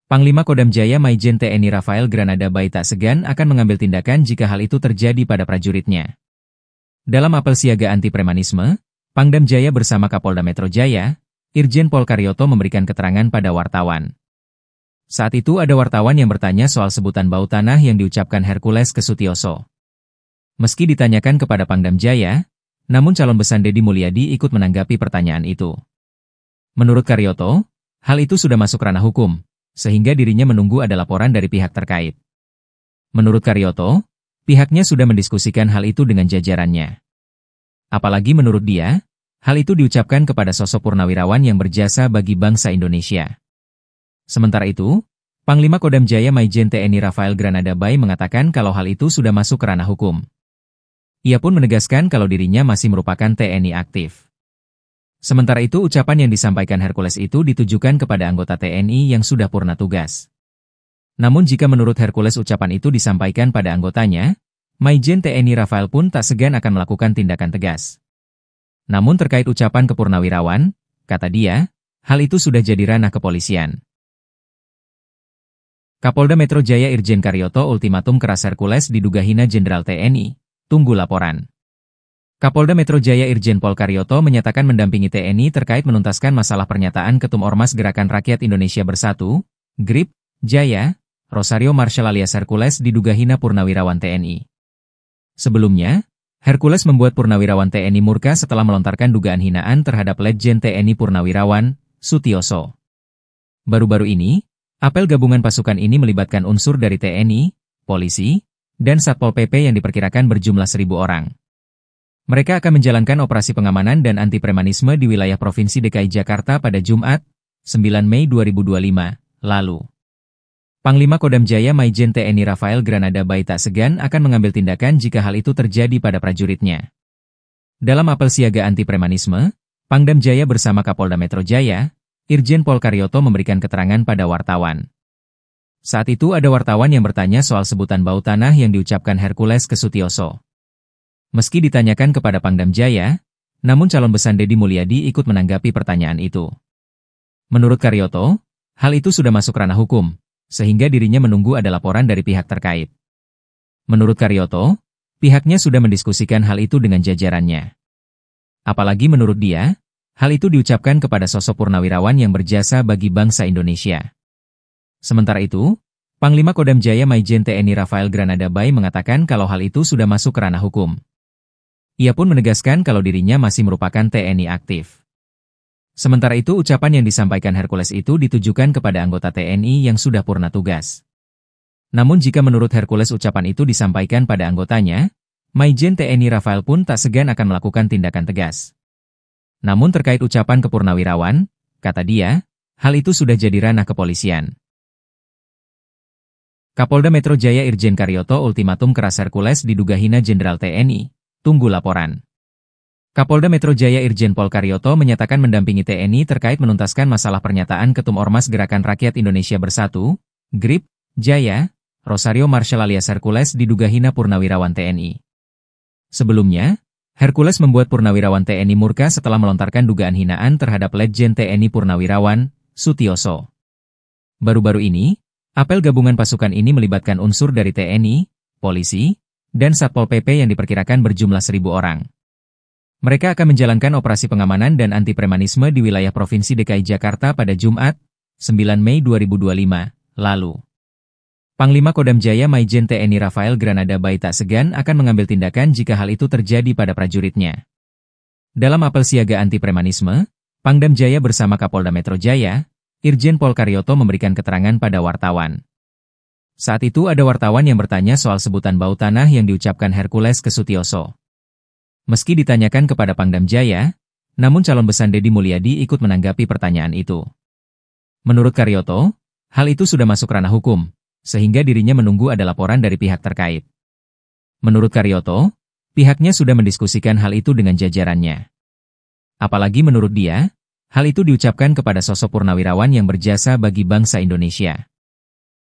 Panglima Kodam Jaya Maijen TNI Rafael Granada Bai tak segan akan mengambil tindakan jika hal itu terjadi pada prajuritnya. Dalam apel siaga anti-premanisme, Pangdam Jaya bersama Kapolda Metro Jaya, Irjen Pol Karyoto memberikan keterangan pada wartawan. Saat itu ada wartawan yang bertanya soal sebutan bau tanah yang diucapkan Hercules ke Sutioso. Meski ditanyakan kepada Pangdam Jaya, namun calon besan Deddy Mulyadi ikut menanggapi pertanyaan itu. Menurut Karyoto, hal itu sudah masuk ranah hukum, sehingga dirinya menunggu ada laporan dari pihak terkait. Menurut Karyoto, pihaknya sudah mendiskusikan hal itu dengan jajarannya. Apalagi menurut dia, hal itu diucapkan kepada sosok purnawirawan yang berjasa bagi bangsa Indonesia. Sementara itu, Panglima Kodam Jaya Maijen TNI Rafael Granada Bay mengatakan kalau hal itu sudah masuk ke ranah hukum. Ia pun menegaskan kalau dirinya masih merupakan TNI aktif. Sementara itu ucapan yang disampaikan Hercules itu ditujukan kepada anggota TNI yang sudah purna tugas. Namun jika menurut Hercules ucapan itu disampaikan pada anggotanya, Maijen TNI Rafael pun tak segan akan melakukan tindakan tegas. Namun terkait ucapan kepurnawirawan, kata dia, hal itu sudah jadi ranah kepolisian. Kapolda Metro Jaya Irjen Karyoto ultimatum keras Hercules diduga hina Jenderal TNI. Tunggu laporan. Kapolda Metro Jaya Irjen Pol Karyoto menyatakan mendampingi TNI terkait menuntaskan masalah pernyataan Ketum Ormas Gerakan Rakyat Indonesia Bersatu, GRIP, Jaya, Rosario Marshall alias Hercules diduga hina purnawirawan TNI. Sebelumnya, Hercules membuat purnawirawan TNI murka setelah melontarkan dugaan hinaan terhadap Letjen TNI Purnawirawan, Sutioso. Baru-baru ini, apel gabungan pasukan ini melibatkan unsur dari TNI, polisi, dan Satpol PP yang diperkirakan berjumlah 1.000 orang. Mereka akan menjalankan operasi pengamanan dan anti-premanisme di wilayah Provinsi DKI Jakarta pada Jumat, 9 Mei 2025, lalu. Panglima Kodam Jaya Maijen TNI Rafael Granada Bay tak segan akan mengambil tindakan jika hal itu terjadi pada prajuritnya. Dalam apel siaga anti-premanisme, Pangdam Jaya bersama Kapolda Metro Jaya, Irjen Pol Karyoto memberikan keterangan pada wartawan. Saat itu ada wartawan yang bertanya soal sebutan bau tanah yang diucapkan Hercules ke Sutioso. Meski ditanyakan kepada Pangdam Jaya, namun calon besan Deddy Mulyadi ikut menanggapi pertanyaan itu. Menurut Karyoto, hal itu sudah masuk ranah hukum, sehingga dirinya menunggu ada laporan dari pihak terkait. Menurut Karyoto, pihaknya sudah mendiskusikan hal itu dengan jajarannya. Apalagi menurut dia, hal itu diucapkan kepada sosok purnawirawan yang berjasa bagi bangsa Indonesia. Sementara itu, Panglima Kodam Jaya Maijen TNI Rafael Granada Bay mengatakan kalau hal itu sudah masuk ke ranah hukum. Ia pun menegaskan kalau dirinya masih merupakan TNI aktif. Sementara itu ucapan yang disampaikan Hercules itu ditujukan kepada anggota TNI yang sudah purna tugas. Namun jika menurut Hercules ucapan itu disampaikan pada anggotanya, Maijen TNI Rafael pun tak segan akan melakukan tindakan tegas. Namun terkait ucapan kepurnawirawan, kata dia, hal itu sudah jadi ranah kepolisian. Kapolda Metro Jaya Irjen Karyoto ultimatum keras Hercules diduga hina Jenderal TNI. Tunggu laporan. Kapolda Metro Jaya Irjen Pol Karyoto menyatakan mendampingi TNI terkait menuntaskan masalah pernyataan Ketum Ormas Gerakan Rakyat Indonesia Bersatu, GRIP, Jaya, Rosario Marshall alias Hercules diduga hina purnawirawan TNI. Sebelumnya, Hercules membuat purnawirawan TNI murka setelah melontarkan dugaan hinaan terhadap Letjen TNI Purnawirawan, Sutioso. Baru-baru ini, apel gabungan pasukan ini melibatkan unsur dari TNI, polisi, dan Satpol PP yang diperkirakan berjumlah 1.000 orang. Mereka akan menjalankan operasi pengamanan dan anti-premanisme di wilayah Provinsi DKI Jakarta pada Jumat, 9 Mei 2025, lalu. Panglima Kodam Jaya Maijen TNI Rafael Granada Bay tak segan akan mengambil tindakan jika hal itu terjadi pada prajuritnya. Dalam apel siaga anti-premanisme, Pangdam Jaya bersama Kapolda Metro Jaya, Irjen Pol Karyoto memberikan keterangan pada wartawan. Saat itu ada wartawan yang bertanya soal sebutan bau tanah yang diucapkan Hercules ke Sutioso. Meski ditanyakan kepada Pangdam Jaya, namun calon besan Deddy Mulyadi ikut menanggapi pertanyaan itu. Menurut Karyoto, hal itu sudah masuk ranah hukum, sehingga dirinya menunggu ada laporan dari pihak terkait. Menurut Karyoto, pihaknya sudah mendiskusikan hal itu dengan jajarannya. Apalagi menurut dia, hal itu diucapkan kepada sosok purnawirawan yang berjasa bagi bangsa Indonesia.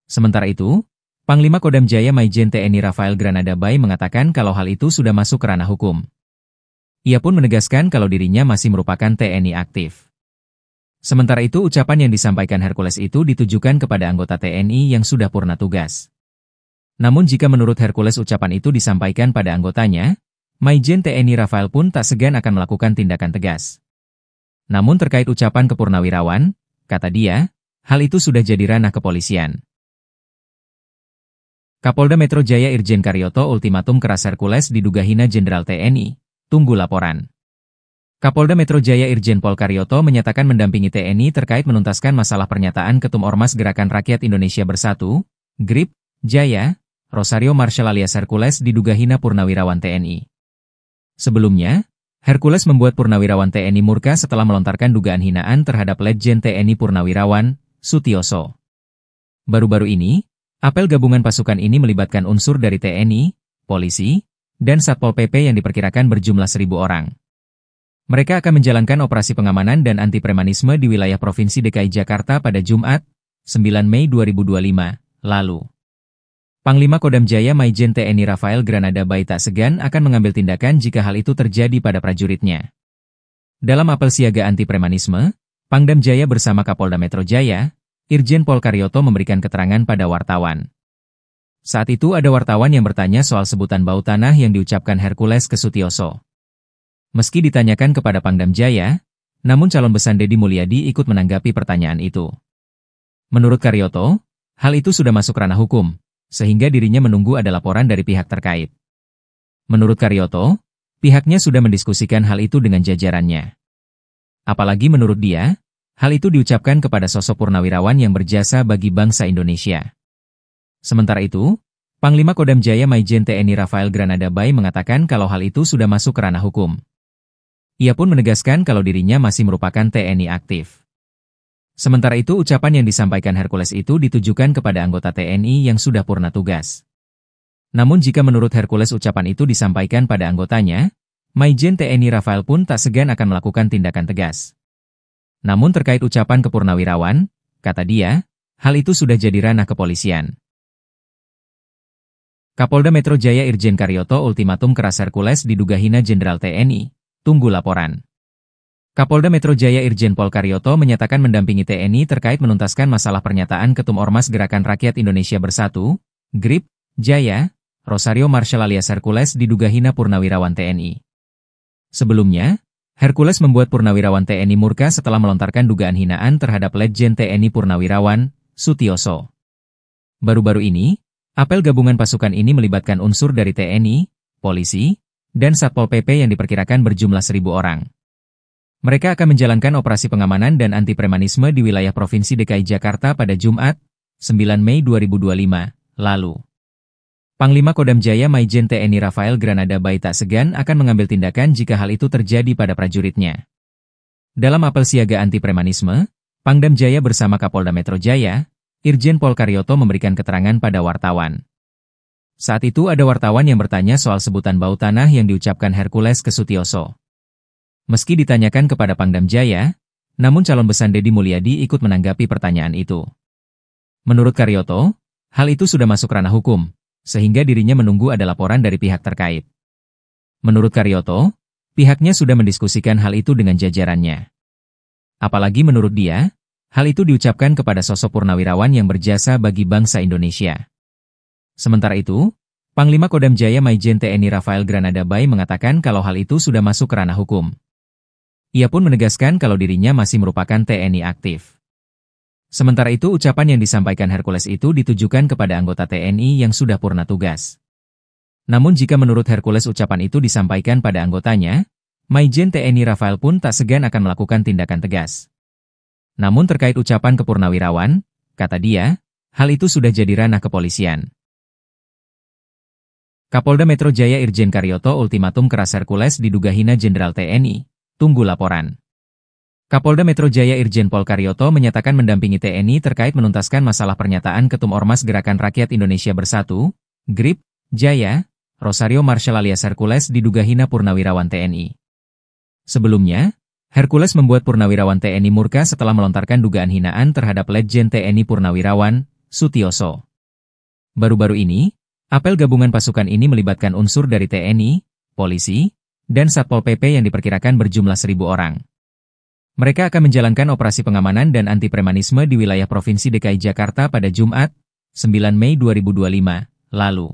Sementara itu, Panglima Kodam Jaya Maijen TNI Rafael Granada Bay mengatakan kalau hal itu sudah masuk ke ranah hukum. Ia pun menegaskan kalau dirinya masih merupakan TNI aktif. Sementara itu ucapan yang disampaikan Hercules itu ditujukan kepada anggota TNI yang sudah purna tugas. Namun jika menurut Hercules ucapan itu disampaikan pada anggotanya, Maijen TNI Rafael pun tak segan akan melakukan tindakan tegas. Namun terkait ucapan kepurnawirawan, kata dia, hal itu sudah jadi ranah kepolisian. Kapolda Metro Jaya Irjen Karyoto ultimatum keras Hercules diduga hina Jenderal TNI. Tunggu laporan. Kapolda Metro Jaya Irjen Pol Karyoto menyatakan mendampingi TNI terkait menuntaskan masalah pernyataan Ketum Ormas Gerakan Rakyat Indonesia Bersatu, GRIP, Jaya, Rosario Marshall alias Hercules diduga hina purnawirawan TNI. Sebelumnya, Hercules membuat purnawirawan TNI murka setelah melontarkan dugaan hinaan terhadap Letjen TNI Purnawirawan, Sutioso. Baru-baru ini, apel gabungan pasukan ini melibatkan unsur dari TNI, polisi, dan Satpol PP yang diperkirakan berjumlah 1.000 orang. Mereka akan menjalankan operasi pengamanan dan anti-premanisme di wilayah Provinsi DKI Jakarta pada Jumat, 9 Mei 2025, lalu. Panglima Kodam Jaya Maijen TNI Rafael Granada Bai tak segan akan mengambil tindakan jika hal itu terjadi pada prajuritnya. Dalam apel siaga anti-premanisme, Pangdam Jaya bersama Kapolda Metro Jaya, Irjen Pol Karyoto memberikan keterangan pada wartawan. Saat itu ada wartawan yang bertanya soal sebutan bau tanah yang diucapkan Hercules ke Sutioso. Meski ditanyakan kepada Pangdam Jaya, namun calon besan Deddy Mulyadi ikut menanggapi pertanyaan itu. Menurut Karyoto, hal itu sudah masuk ranah hukum, sehingga dirinya menunggu ada laporan dari pihak terkait. Menurut Karyoto, pihaknya sudah mendiskusikan hal itu dengan jajarannya. Apalagi menurut dia, hal itu diucapkan kepada sosok purnawirawan yang berjasa bagi bangsa Indonesia. Sementara itu, Panglima Kodam Jaya Maijen TNI Rafael Granada Bai mengatakan kalau hal itu sudah masuk ke ranah hukum. Ia pun menegaskan kalau dirinya masih merupakan TNI aktif. Sementara itu ucapan yang disampaikan Hercules itu ditujukan kepada anggota TNI yang sudah purna tugas. Namun jika menurut Hercules ucapan itu disampaikan pada anggotanya, Maijen TNI Rafael pun tak segan akan melakukan tindakan tegas. Namun terkait ucapan kepurnawirawan, kata dia, hal itu sudah jadi ranah kepolisian. Kapolda Metro Jaya Irjen Karyoto ultimatum keras Hercules diduga hina Jenderal TNI, tunggu laporan. Kapolda Metro Jaya Irjen Pol Karyoto menyatakan mendampingi TNI terkait menuntaskan masalah pernyataan Ketum Ormas Gerakan Rakyat Indonesia Bersatu, GRIP, Jaya, Rosario Marshall alias Hercules diduga hina purnawirawan TNI. Sebelumnya, Hercules membuat purnawirawan TNI murka setelah melontarkan dugaan hinaan terhadap Letjen TNI Purnawirawan, Sutioso. Baru-baru ini, apel gabungan pasukan ini melibatkan unsur dari TNI, polisi, dan Satpol PP yang diperkirakan berjumlah 1.000 orang. Mereka akan menjalankan operasi pengamanan dan anti-premanisme di wilayah Provinsi DKI Jakarta pada Jumat, 9 Mei 2025, lalu. Panglima Kodam Jaya Maijen TNI Rafael Granada Bai tak segan akan mengambil tindakan jika hal itu terjadi pada prajuritnya. Dalam apel siaga anti-premanisme, Pangdam Jaya bersama Kapolda Metro Jaya, Irjen Pol Karyoto memberikan keterangan pada wartawan. Saat itu ada wartawan yang bertanya soal sebutan bau tanah yang diucapkan Hercules ke Sutioso. Meski ditanyakan kepada Pangdam Jaya, namun calon besan Deddy Mulyadi ikut menanggapi pertanyaan itu. Menurut Karyoto, hal itu sudah masuk ranah hukum, sehingga dirinya menunggu ada laporan dari pihak terkait. Menurut Karyoto, pihaknya sudah mendiskusikan hal itu dengan jajarannya. Apalagi menurut dia, hal itu diucapkan kepada sosok purnawirawan yang berjasa bagi bangsa Indonesia. Sementara itu, Panglima Kodam Jaya Maijen TNI Rafael Granada Bai mengatakan kalau hal itu sudah masuk ke ranah hukum. Ia pun menegaskan kalau dirinya masih merupakan TNI aktif. Sementara itu ucapan yang disampaikan Hercules itu ditujukan kepada anggota TNI yang sudah purna tugas. Namun jika menurut Hercules ucapan itu disampaikan pada anggotanya, Maijen TNI Rafael pun tak segan akan melakukan tindakan tegas. Namun terkait ucapan kepurnawirawan, kata dia, hal itu sudah jadi ranah kepolisian. Kapolda Metro Jaya Irjen Karyoto ultimatum keras Hercules diduga hina Jenderal TNI, tunggu laporan. Kapolda Metro Jaya Irjen Pol Karyoto menyatakan mendampingi TNI terkait menuntaskan masalah pernyataan Ketum Ormas Gerakan Rakyat Indonesia Bersatu, GRIP, Jaya, Rosario Marshall alias Hercules diduga hina purnawirawan TNI. Sebelumnya, Hercules membuat purnawirawan TNI murka setelah melontarkan dugaan hinaan terhadap Letjen TNI Purnawirawan, Sutioso. Baru-baru ini, apel gabungan pasukan ini melibatkan unsur dari TNI, polisi, dan Satpol PP yang diperkirakan berjumlah 1.000 orang. Mereka akan menjalankan operasi pengamanan dan anti-premanisme di wilayah Provinsi DKI Jakarta pada Jumat, 9 Mei 2025, lalu.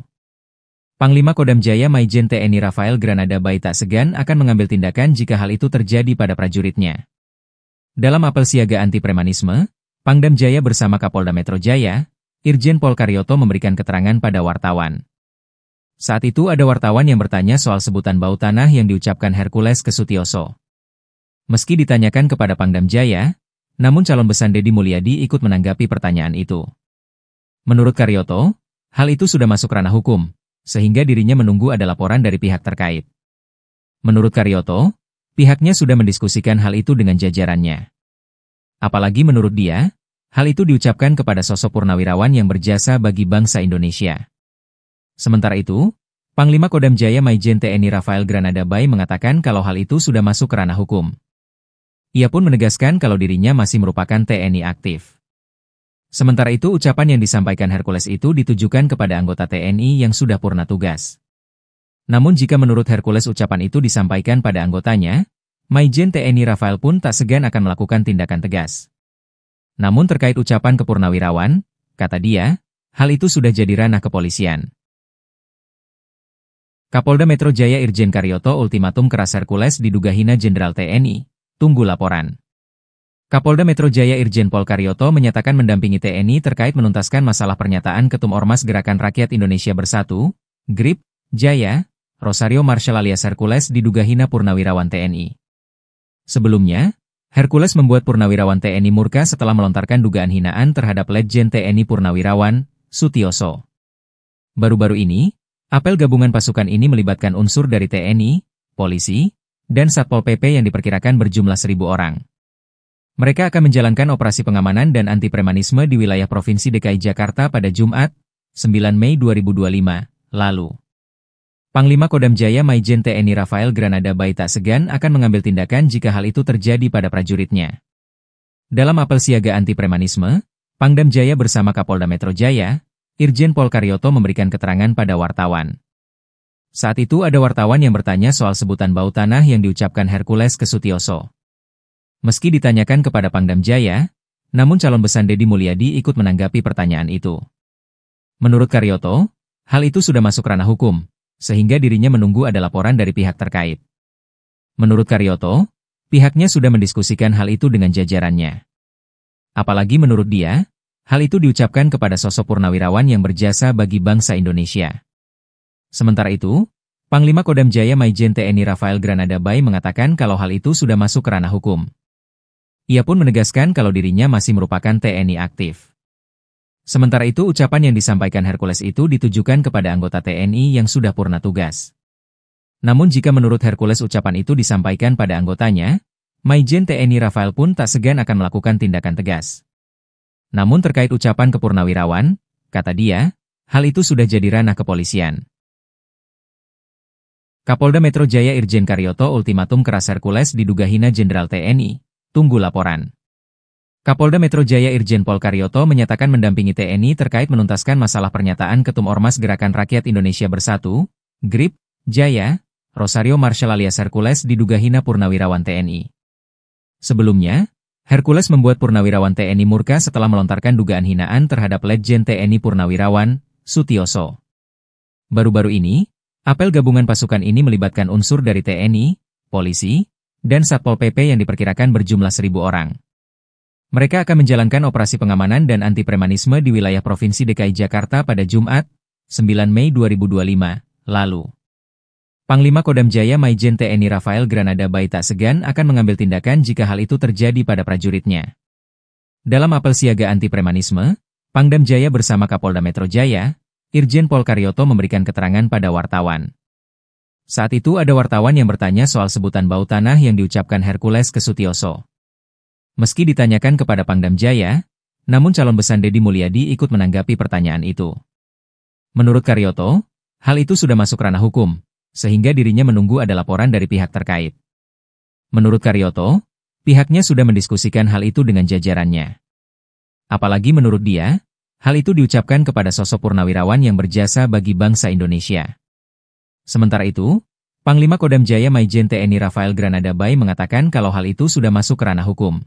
Panglima Kodam Jaya Maijen TNI Rafael Granada Bai tak segan akan mengambil tindakan jika hal itu terjadi pada prajuritnya. Dalam apel siaga anti-premanisme, Pangdam Jaya bersama Kapolda Metro Jaya, Irjen Pol Karyoto memberikan keterangan pada wartawan. Saat itu ada wartawan yang bertanya soal sebutan bau tanah yang diucapkan Hercules ke Sutioso. Meski ditanyakan kepada Pangdam Jaya, namun calon besan Deddy Mulyadi ikut menanggapi pertanyaan itu. Menurut Karyoto, hal itu sudah masuk ranah hukum, sehingga dirinya menunggu ada laporan dari pihak terkait. Menurut Karyoto, pihaknya sudah mendiskusikan hal itu dengan jajarannya. Apalagi menurut dia, Hal itu diucapkan kepada sosok purnawirawan yang berjasa bagi bangsa Indonesia. Sementara itu, Panglima Kodam Jaya Maijen TNI Rafael Granada Bay mengatakan kalau hal itu sudah masuk ke ranah hukum. Ia pun menegaskan kalau dirinya masih merupakan TNI aktif. Sementara itu ucapan yang disampaikan Hercules itu ditujukan kepada anggota TNI yang sudah purna tugas. Namun jika menurut Hercules ucapan itu disampaikan pada anggotanya, Maijen TNI Rafael pun tak segan akan melakukan tindakan tegas. Namun terkait ucapan kepurnawirawan, kata dia, hal itu sudah jadi ranah kepolisian. Kapolda Metro Jaya Irjen Karyoto ultimatum keras Hercules diduga hina Jenderal TNI. Tunggu laporan. Kapolda Metro Jaya Irjen Pol Karyoto menyatakan mendampingi TNI terkait menuntaskan masalah pernyataan Ketum Ormas Gerakan Rakyat Indonesia Bersatu, GRIP, Jaya, Rosario Marshall alias Hercules diduga hina purnawirawan TNI. Sebelumnya, Hercules membuat purnawirawan TNI murka setelah melontarkan dugaan hinaan terhadap Letjen TNI Purnawirawan, Sutioso. Baru-baru ini, apel gabungan pasukan ini melibatkan unsur dari TNI, polisi, dan Satpol PP yang diperkirakan berjumlah 1.000 orang. Mereka akan menjalankan operasi pengamanan dan anti-premanisme di wilayah Provinsi DKI Jakarta pada Jumat, 9 Mei 2025, lalu. Panglima Kodam Jaya Maijen TNI Rafael Granada Bay tak segan akan mengambil tindakan jika hal itu terjadi pada prajuritnya. Dalam apel siaga anti-premanisme, Pangdam Jaya bersama Kapolda Metro Jaya, Irjen Pol Karyoto memberikan keterangan pada wartawan. Saat itu ada wartawan yang bertanya soal sebutan bau tanah yang diucapkan Hercules ke Sutioso. Meski ditanyakan kepada Pangdam Jaya, namun calon besan Deddy Mulyadi ikut menanggapi pertanyaan itu. Menurut Karyoto, hal itu sudah masuk ranah hukum, sehingga dirinya menunggu ada laporan dari pihak terkait. Menurut Karyoto, pihaknya sudah mendiskusikan hal itu dengan jajarannya. Apalagi menurut dia, hal itu diucapkan kepada sosok purnawirawan yang berjasa bagi bangsa Indonesia. Sementara itu, Panglima Kodam Jaya Maijen TNI Rafael Granada Bay mengatakan kalau hal itu sudah masuk ke ranah hukum. Ia pun menegaskan kalau dirinya masih merupakan TNI aktif. Sementara itu ucapan yang disampaikan Hercules itu ditujukan kepada anggota TNI yang sudah purna tugas. Namun jika menurut Hercules ucapan itu disampaikan pada anggotanya, Maijen TNI Rafael pun tak segan akan melakukan tindakan tegas. Namun terkait ucapan kepurnawirawan, kata dia, hal itu sudah jadi ranah kepolisian. Kapolda Metro Jaya Irjen Karyoto ultimatum keras Hercules diduga hina Jenderal TNI. Tunggu laporan. Kapolda Metro Jaya Irjen Pol Karyoto menyatakan mendampingi TNI terkait menuntaskan masalah pernyataan Ketum Ormas Gerakan Rakyat Indonesia Bersatu, GRIP, Jaya, Rosario Marshall alias Hercules diduga hina purnawirawan TNI. Sebelumnya, Hercules membuat purnawirawan TNI murka setelah melontarkan dugaan hinaan terhadap Letjen TNI Purnawirawan, Sutioso. Baru-baru ini, apel gabungan pasukan ini melibatkan unsur dari TNI, polisi, dan Satpol PP yang diperkirakan berjumlah 1.000 orang. Mereka akan menjalankan operasi pengamanan dan anti-premanisme di wilayah Provinsi DKI Jakarta pada Jumat, 9 Mei 2025, lalu. Panglima Kodam Jaya Maijen TNI Rafael Granada Bay tak segan akan mengambil tindakan jika hal itu terjadi pada prajuritnya. Dalam apel siaga anti-premanisme, Pangdam Jaya bersama Kapolda Metro Jaya, Irjen Pol Karyoto memberikan keterangan pada wartawan. Saat itu ada wartawan yang bertanya soal sebutan bau tanah yang diucapkan Hercules ke Sutioso. Meski ditanyakan kepada Pangdam Jaya, namun calon besan Deddy Mulyadi ikut menanggapi pertanyaan itu. Menurut Karyoto, hal itu sudah masuk ranah hukum, sehingga dirinya menunggu ada laporan dari pihak terkait. Menurut Karyoto, pihaknya sudah mendiskusikan hal itu dengan jajarannya. Apalagi menurut dia, hal itu diucapkan kepada sosok purnawirawan yang berjasa bagi bangsa Indonesia. Sementara itu, Panglima Kodam Jaya Maijen TNI Rafael Granada Bay mengatakan kalau hal itu sudah masuk ke ranah hukum.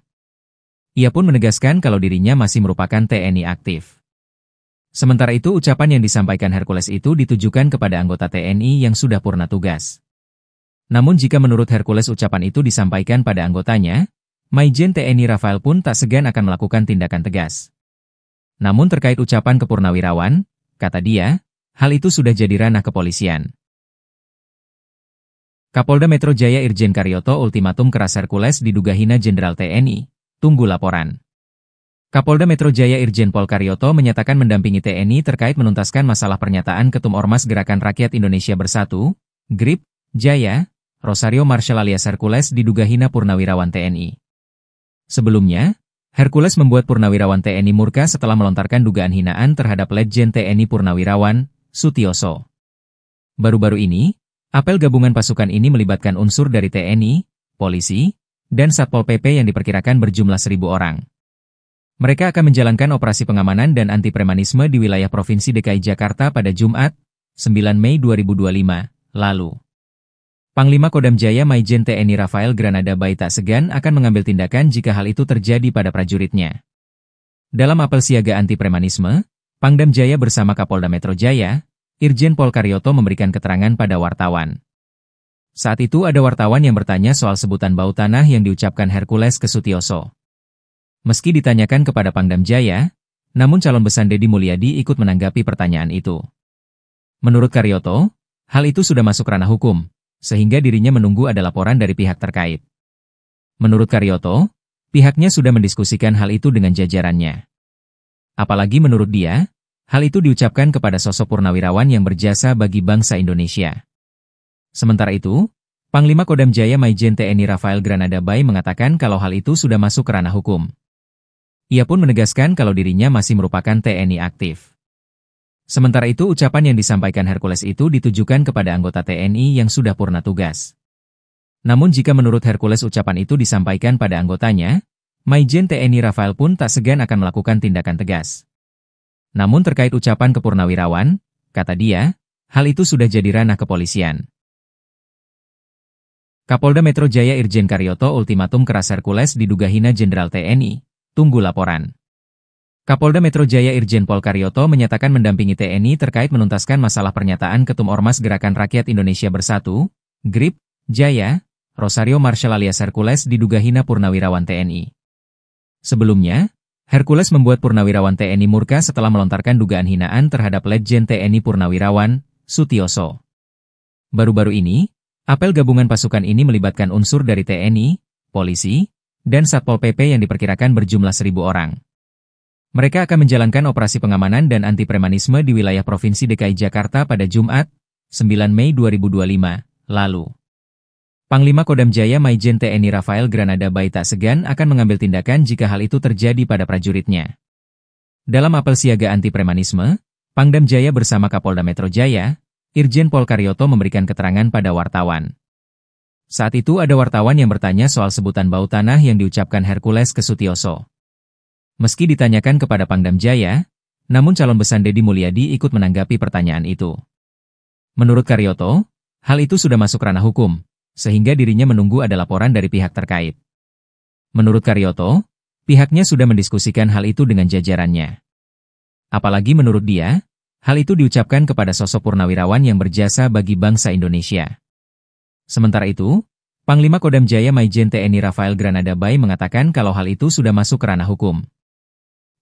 Ia pun menegaskan kalau dirinya masih merupakan TNI aktif. Sementara itu ucapan yang disampaikan Hercules itu ditujukan kepada anggota TNI yang sudah purna tugas. Namun jika menurut Hercules ucapan itu disampaikan pada anggotanya, Maijen TNI Rafael pun tak segan akan melakukan tindakan tegas. Namun terkait ucapan kepurnawirawan, kata dia, hal itu sudah jadi ranah kepolisian. Kapolda Metro Jaya Irjen Karyoto ultimatum keras Hercules diduga hina Jenderal TNI. Tunggu laporan. Kapolda Metro Jaya Irjen Pol Karyoto menyatakan mendampingi TNI terkait menuntaskan masalah pernyataan Ketum Ormas Gerakan Rakyat Indonesia Bersatu, GRIP, Jaya, Rosario Marshall alias Hercules diduga hina purnawirawan TNI. Sebelumnya, Hercules membuat Purnawirawan TNI murka setelah melontarkan dugaan hinaan terhadap Letjen TNI Purnawirawan Sutioso. Baru-baru ini, apel gabungan pasukan ini melibatkan unsur dari TNI, polisi, dan Satpol PP yang diperkirakan berjumlah 1.000 orang. Mereka akan menjalankan operasi pengamanan dan anti-premanisme di wilayah Provinsi DKI Jakarta pada Jumat, 9 Mei 2025, lalu. Panglima Kodam Jaya Maijen TNI Rafael Granada Bay tak segan akan mengambil tindakan jika hal itu terjadi pada prajuritnya. Dalam apel siaga anti-premanisme, Pangdam Jaya bersama Kapolda Metro Jaya, Irjen Pol Karyoto memberikan keterangan pada wartawan. Saat itu ada wartawan yang bertanya soal sebutan bau tanah yang diucapkan Hercules ke Sutioso. Meski ditanyakan kepada Pangdam Jaya, namun calon besan Deddy Mulyadi ikut menanggapi pertanyaan itu. Menurut Karyoto, hal itu sudah masuk ranah hukum, sehingga dirinya menunggu ada laporan dari pihak terkait. Menurut Karyoto, pihaknya sudah mendiskusikan hal itu dengan jajarannya. Apalagi menurut dia, hal itu diucapkan kepada sosok purnawirawan yang berjasa bagi bangsa Indonesia. Sementara itu, Panglima Kodam Jaya Maijen TNI Rafael Granada Bay mengatakan kalau hal itu sudah masuk ke ranah hukum. Ia pun menegaskan kalau dirinya masih merupakan TNI aktif. Sementara itu ucapan yang disampaikan Hercules itu ditujukan kepada anggota TNI yang sudah purna tugas. Namun jika menurut Hercules ucapan itu disampaikan pada anggotanya, Maijen TNI Rafael pun tak segan akan melakukan tindakan tegas. Namun terkait ucapan ke purnawirawan, kata dia, hal itu sudah jadi ranah kepolisian. Kapolda Metro Jaya Irjen Karyoto ultimatum keras Hercules diduga hina Jenderal TNI, tunggu laporan. Kapolda Metro Jaya Irjen Pol Karyoto menyatakan mendampingi TNI terkait menuntaskan masalah pernyataan Ketum Ormas Gerakan Rakyat Indonesia Bersatu, GRIP, Jaya, Rosario Marshall alias Hercules diduga hina Purnawirawan TNI. Sebelumnya, Hercules membuat Purnawirawan TNI murka setelah melontarkan dugaan hinaan terhadap Letjen TNI Purnawirawan Sutioso. Baru-baru ini, apel gabungan pasukan ini melibatkan unsur dari TNI, polisi, dan Satpol PP yang diperkirakan berjumlah 1.000 orang. Mereka akan menjalankan operasi pengamanan dan anti-premanisme di wilayah Provinsi DKI Jakarta pada Jumat, 9 Mei 2025, lalu. Panglima Kodam Jaya Maijen TNI Rafael Granada Bay tak segan akan mengambil tindakan jika hal itu terjadi pada prajuritnya. Dalam apel siaga anti-premanisme, Pangdam Jaya bersama Kapolda Metro Jaya, Irjen Pol Karyoto memberikan keterangan pada wartawan. Saat itu ada wartawan yang bertanya soal sebutan bau tanah yang diucapkan Hercules ke Sutioso. Meski ditanyakan kepada Pangdam Jaya, namun calon besan Deddy Mulyadi ikut menanggapi pertanyaan itu. Menurut Karyoto, hal itu sudah masuk ranah hukum, sehingga dirinya menunggu ada laporan dari pihak terkait. Menurut Karyoto, pihaknya sudah mendiskusikan hal itu dengan jajarannya. Apalagi menurut dia, hal itu diucapkan kepada sosok purnawirawan yang berjasa bagi bangsa Indonesia. Sementara itu, Panglima Kodam Jaya Maijen TNI Rafael Granada Bay mengatakan kalau hal itu sudah masuk ke ranah hukum.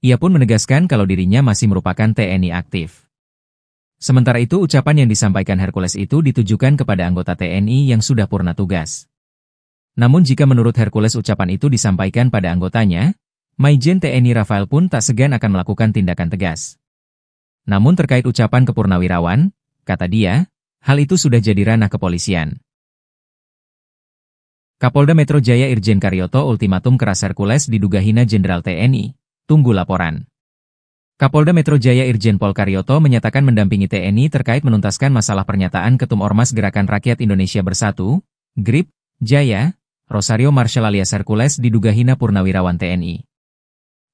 Ia pun menegaskan kalau dirinya masih merupakan TNI aktif. Sementara itu ucapan yang disampaikan Hercules itu ditujukan kepada anggota TNI yang sudah purna tugas. Namun jika menurut Hercules ucapan itu disampaikan pada anggotanya, Maijen TNI Rafael pun tak segan akan melakukan tindakan tegas. Namun terkait ucapan ke purnawirawan, kata dia, hal itu sudah jadi ranah kepolisian. Kapolda Metro Jaya Irjen Karyoto ultimatum keras Hercules diduga hina Jenderal TNI, tunggu laporan. Kapolda Metro Jaya Irjen Pol Karyoto menyatakan mendampingi TNI terkait menuntaskan masalah pernyataan Ketum Ormas Gerakan Rakyat Indonesia Bersatu, GRIP, Jaya, Rosario Marshall alias Hercules diduga hina Purnawirawan TNI.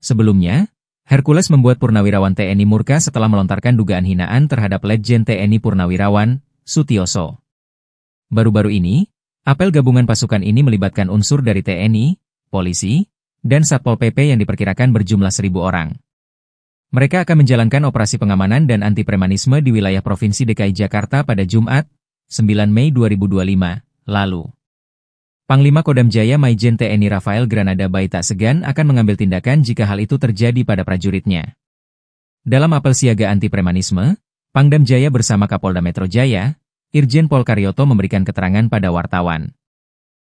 Sebelumnya, Hercules membuat Purnawirawan TNI murka setelah melontarkan dugaan hinaan terhadap Letjen TNI Purnawirawan Sutioso. Baru-baru ini, apel gabungan pasukan ini melibatkan unsur dari TNI, polisi, dan Satpol PP yang diperkirakan berjumlah 1.000 orang. Mereka akan menjalankan operasi pengamanan dan anti-premanisme di wilayah Provinsi DKI Jakarta pada Jumat, 9 Mei 2025, lalu. Panglima Kodam Jaya Maijen TNI Rafael Granada Bay tak segan akan mengambil tindakan jika hal itu terjadi pada prajuritnya. Dalam apel siaga anti-premanisme, Pangdam Jaya bersama Kapolda Metro Jaya, Irjen Pol Karyoto memberikan keterangan pada wartawan.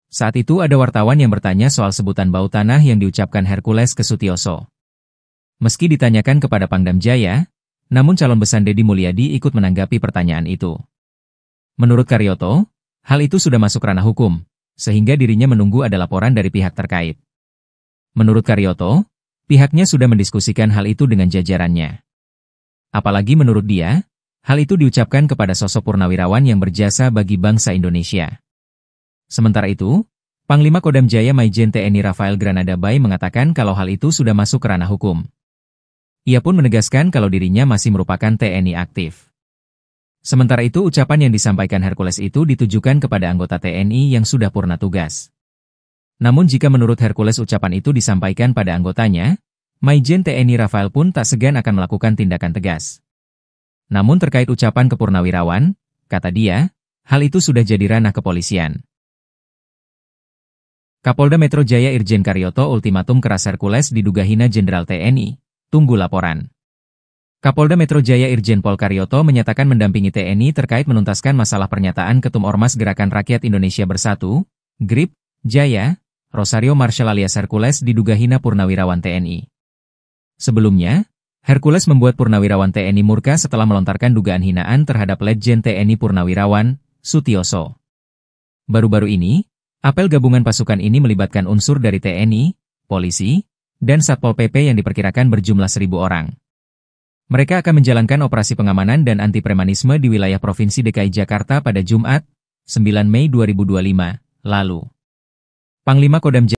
Saat itu ada wartawan yang bertanya soal sebutan bau tanah yang diucapkan Hercules ke Sutioso. Meski ditanyakan kepada Pangdam Jaya, namun calon besan Deddy Mulyadi ikut menanggapi pertanyaan itu. Menurut Karyoto, hal itu sudah masuk ranah hukum, sehingga dirinya menunggu ada laporan dari pihak terkait. Menurut Karyoto, pihaknya sudah mendiskusikan hal itu dengan jajarannya. Apalagi menurut dia, hal itu diucapkan kepada sosok purnawirawan yang berjasa bagi bangsa Indonesia. Sementara itu, Panglima Kodam Jaya Maijen TNI Rafael Granada Bay mengatakan kalau hal itu sudah masuk ke ranah hukum. Ia pun menegaskan kalau dirinya masih merupakan TNI aktif. Sementara itu ucapan yang disampaikan Hercules itu ditujukan kepada anggota TNI yang sudah purna tugas. Namun jika menurut Hercules ucapan itu disampaikan pada anggotanya, Maijen TNI Rafael pun tak segan akan melakukan tindakan tegas. Namun terkait ucapan kepurnawirawan, kata dia, hal itu sudah jadi ranah kepolisian. Kapolda Metro Jaya Irjen Karyoto ultimatum keras Hercules diduga hina Jenderal TNI. Tunggu laporan. Kapolda Metro Jaya Irjen Pol Karyoto menyatakan mendampingi TNI terkait menuntaskan masalah pernyataan Ketum Ormas Gerakan Rakyat Indonesia Bersatu, GRIP, Jaya, Rosario Marshall alias Hercules diduga hina purnawirawan TNI. Sebelumnya, Hercules membuat purnawirawan TNI murka setelah melontarkan dugaan hinaan terhadap Letjen TNI Purnawirawan, Sutioso. Baru-baru ini, apel gabungan pasukan ini melibatkan unsur dari TNI, polisi, dan Satpol PP yang diperkirakan berjumlah 1.000 orang. Mereka akan menjalankan operasi pengamanan dan anti-premanisme di wilayah Provinsi DKI Jakarta pada Jumat, 9 Mei 2025, lalu. Panglima Kodam